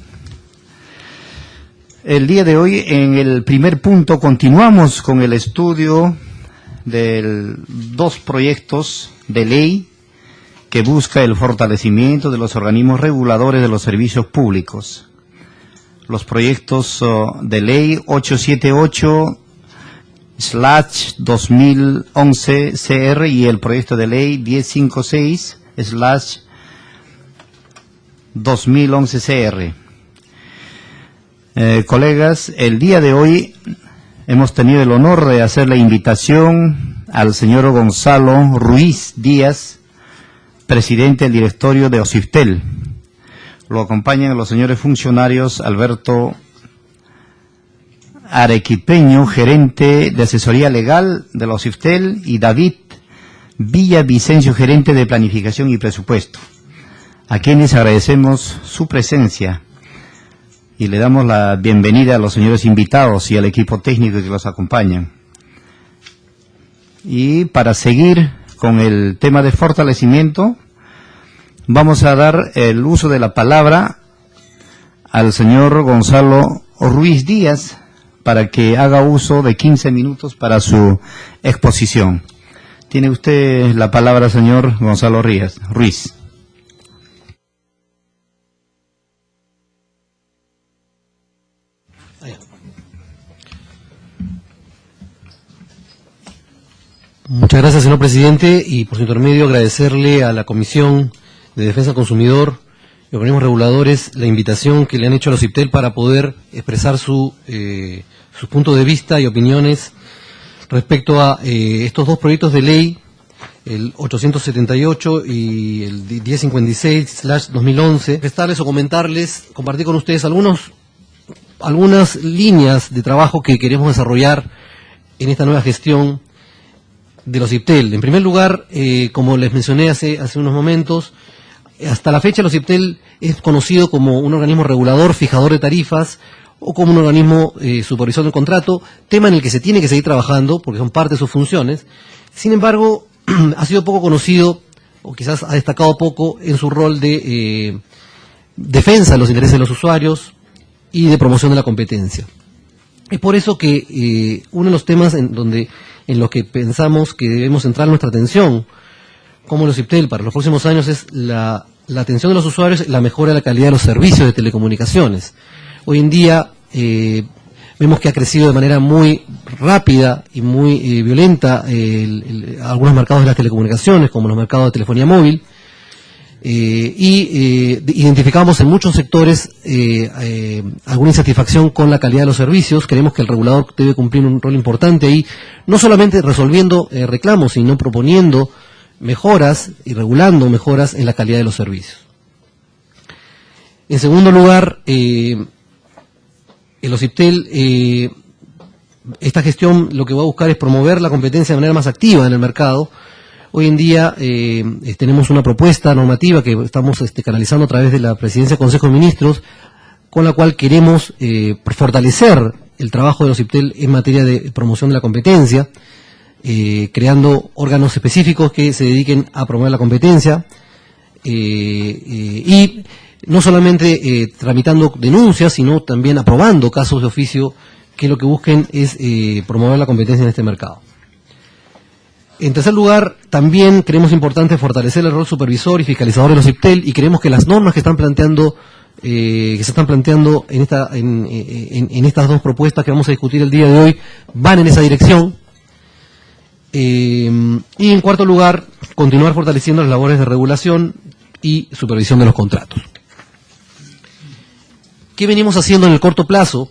En el primer punto continuamos con el estudio de dos proyectos de ley que busca el fortalecimiento de los organismos reguladores de los servicios públicos. Los proyectos de ley 878/2011 CR y el proyecto de ley 1056/2011 CR. Colegas, el día de hoy hemos tenido el honor de hacer la invitación al señor Gonzalo Ruiz Díaz, presidente del directorio de OCIPTEL. Lo acompañan los señores funcionarios Alberto Arequipeño, gerente de asesoría legal de la OCIPTEL, y David Villavicencio, gerente de planificación y presupuesto, a quienes agradecemos su presencia y le damos la bienvenida a los señores invitados y al equipo técnico que los acompañan. Y para seguir con el tema de fortalecimiento, Vamos a dar el uso de la palabra al señor Gonzalo Ruiz Díaz para que haga uso de 15 minutos para su exposición. Tiene usted la palabra, señor Gonzalo Ruiz. Muchas gracias, señor presidente, y por su intermedio agradecerle a la Comisión de Defensa del Consumidor y organismos reguladores la invitación que le han hecho a la OCIPTEL para poder expresar sus puntos de vista y opiniones respecto a estos dos proyectos de ley, el 878 y el 1056/2011, prestarles o comentarles, compartir con ustedes algunas líneas de trabajo que queremos desarrollar en esta nueva gestión de los OCIPTEL. En primer lugar, como les mencioné hace unos momentos, hasta la fecha los OCIPTEL es conocido como un organismo regulador, fijador de tarifas, o como un organismo supervisor del contrato, tema en el que se tiene que seguir trabajando, porque son parte de sus funciones. Sin embargo, ha sido poco conocido, o quizás ha destacado poco en su rol de defensa de los intereses de los usuarios y de promoción de la competencia. Es por eso que uno de los temas en los que pensamos que debemos centrar nuestra atención como los OCIPTEL para los próximos años es la atención de los usuarios, la mejora de la calidad de los servicios de telecomunicaciones. Hoy en día vemos que ha crecido de manera muy rápida y muy violenta algunos mercados de las telecomunicaciones, como los mercados de telefonía móvil, identificamos en muchos sectores alguna insatisfacción con la calidad de los servicios. Creemos que el regulador debe cumplir un rol importante ahí, no solamente resolviendo reclamos, sino proponiendo mejoras y regulando mejoras en la calidad de los servicios. En segundo lugar, el OCIPTEL, esta gestión lo que va a buscar es promover la competencia de manera más activa en el mercado. Hoy en día tenemos una propuesta normativa que estamos canalizando a través de la Presidencia del Consejo de Ministros, con la cual queremos fortalecer el trabajo de los OCIPTEL en materia de promoción de la competencia, creando órganos específicos que se dediquen a promover la competencia y no solamente tramitando denuncias, sino también aprobando casos de oficio que lo que busquen es promover la competencia en este mercado. En tercer lugar, también creemos importante fortalecer el rol supervisor y fiscalizador de los OCIPTEL, y creemos que las normas que se están planteando en estas dos propuestas que vamos a discutir el día de hoy van en esa dirección. Y en cuarto lugar, continuar fortaleciendo las labores de regulación y supervisión de los contratos. ¿Qué venimos haciendo en el corto plazo?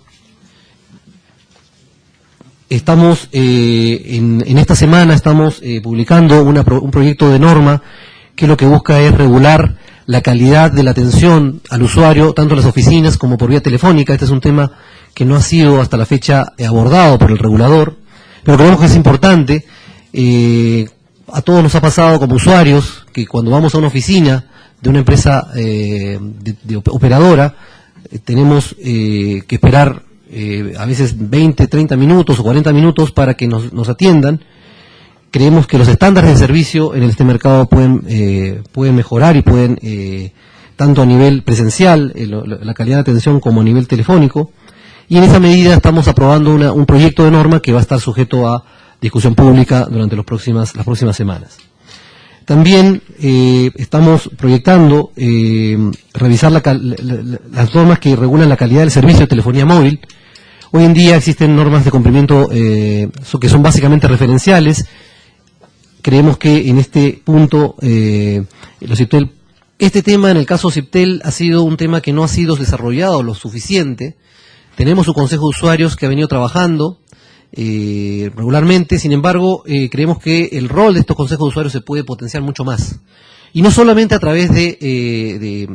Estamos, en esta semana estamos publicando un proyecto de norma que lo que busca es regular la calidad de la atención al usuario, tanto en las oficinas como por vía telefónica. Este es un tema que no ha sido hasta la fecha abordado por el regulador, pero creemos que es importante. A todos nos ha pasado como usuarios que cuando vamos a una oficina de una empresa de operadora, tenemos que esperar a veces 20, 30 minutos o 40 minutos para que nos atiendan. Creemos que los estándares de servicio en este mercado pueden mejorar y pueden, tanto a nivel presencial, la calidad de atención, como a nivel telefónico, y en esa medida estamos aprobando un proyecto de norma que va a estar sujeto a discusión pública durante las próximas semanas. También estamos proyectando revisar las normas que regulan la calidad del servicio de telefonía móvil. Hoy en día existen normas de cumplimiento que son básicamente referenciales. Creemos que en este punto los OCIPTEL, este tema en el caso OCIPTEL ha sido un tema que no ha sido desarrollado lo suficiente. Tenemos un consejo de usuarios que ha venido trabajando regularmente. Sin embargo, creemos que el rol de estos consejos de usuarios se puede potenciar mucho más. Y no solamente a través de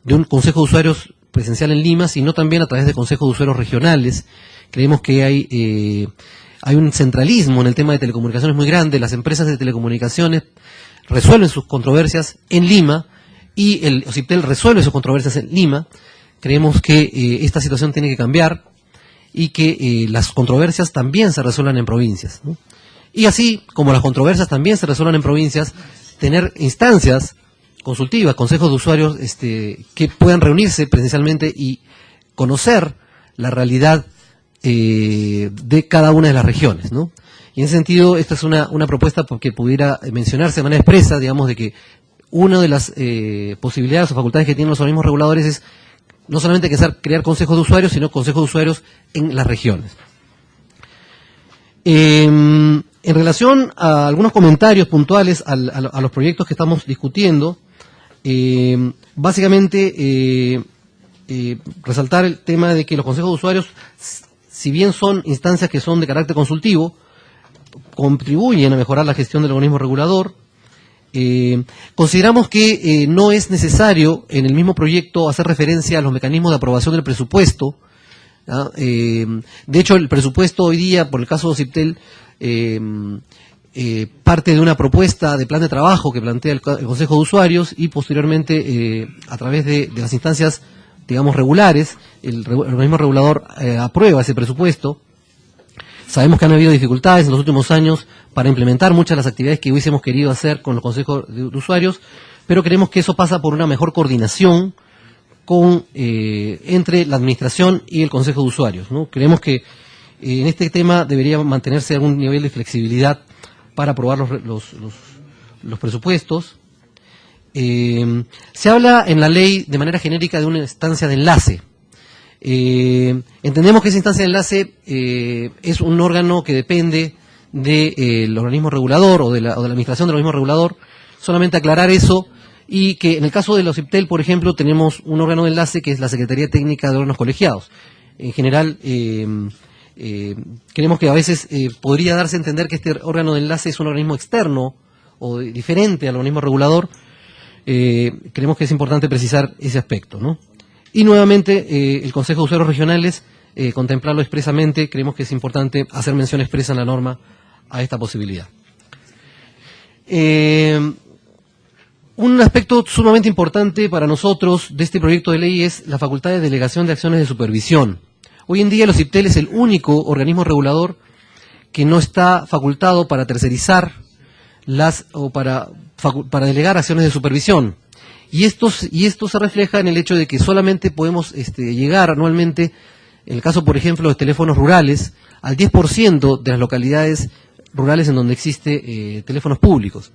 un consejo de usuarios presencial en Lima, sino también a través de consejos de usuarios regionales. Creemos que hay un centralismo en el tema de telecomunicaciones muy grande. Las empresas de telecomunicaciones resuelven sus controversias en Lima y el OCIPTEL resuelve sus controversias en Lima. Creemos que esta situación tiene que cambiar y que las controversias también se resuelvan en provincias, ¿no? Y así como las controversias también se resuelvan en provincias, tener instancias consultivas, consejos de usuarios que puedan reunirse presencialmente y conocer la realidad de cada una de las regiones, ¿no? Y en ese sentido, esta es una propuesta que pudiera mencionarse de manera expresa, digamos, de que una de las posibilidades o facultades que tienen los organismos reguladores es no solamente crear consejos de usuarios, sino consejos de usuarios en las regiones. En relación a algunos comentarios puntuales a los proyectos que estamos discutiendo, básicamente resaltar el tema de que los consejos de usuarios, si bien son instancias que son de carácter consultivo, contribuyen a mejorar la gestión del organismo regulador. Consideramos que no es necesario en el mismo proyecto hacer referencia a los mecanismos de aprobación del presupuesto. De hecho, el presupuesto hoy día, por el caso de Ociptel, parte de una propuesta de plan de trabajo que plantea el Consejo de Usuarios y posteriormente, a través de las instancias, digamos, regulares, el organismo regulador aprueba ese presupuesto. Sabemos que han habido dificultades en los últimos años para implementar muchas de las actividades que hubiésemos querido hacer con los consejos de usuarios, pero creemos que eso pasa por una mejor coordinación entre la administración y el Consejo de Usuarios, ¿no? Creemos que en este tema debería mantenerse algún nivel de flexibilidad para aprobar los presupuestos. Se habla en la ley de manera genérica de una instancia de enlace. Entendemos que esa instancia de enlace es un órgano que depende del organismo regulador o de la administración del organismo regulador. Solamente aclarar eso, y que en el caso de los Ociptel, por ejemplo, tenemos un órgano de enlace que es la Secretaría Técnica de Órganos Colegiados. En general, creemos que a veces podría darse a entender que este órgano de enlace es un organismo externo o diferente al organismo regulador. Creemos que es importante precisar ese aspecto, ¿no? Y nuevamente, el Consejo de Usuarios Regionales, contemplarlo expresamente, creemos que es importante hacer mención expresa en la norma a esta posibilidad. Un aspecto sumamente importante para nosotros de este proyecto de ley es la facultad de delegación de acciones de supervisión. Hoy en día el Ociptel es el único organismo regulador que no está facultado para tercerizar para delegar acciones de supervisión. Y esto se refleja en el hecho de que solamente podemos llegar anualmente, en el caso, por ejemplo, de teléfonos rurales, al 10% de las localidades rurales en donde existe teléfonos públicos.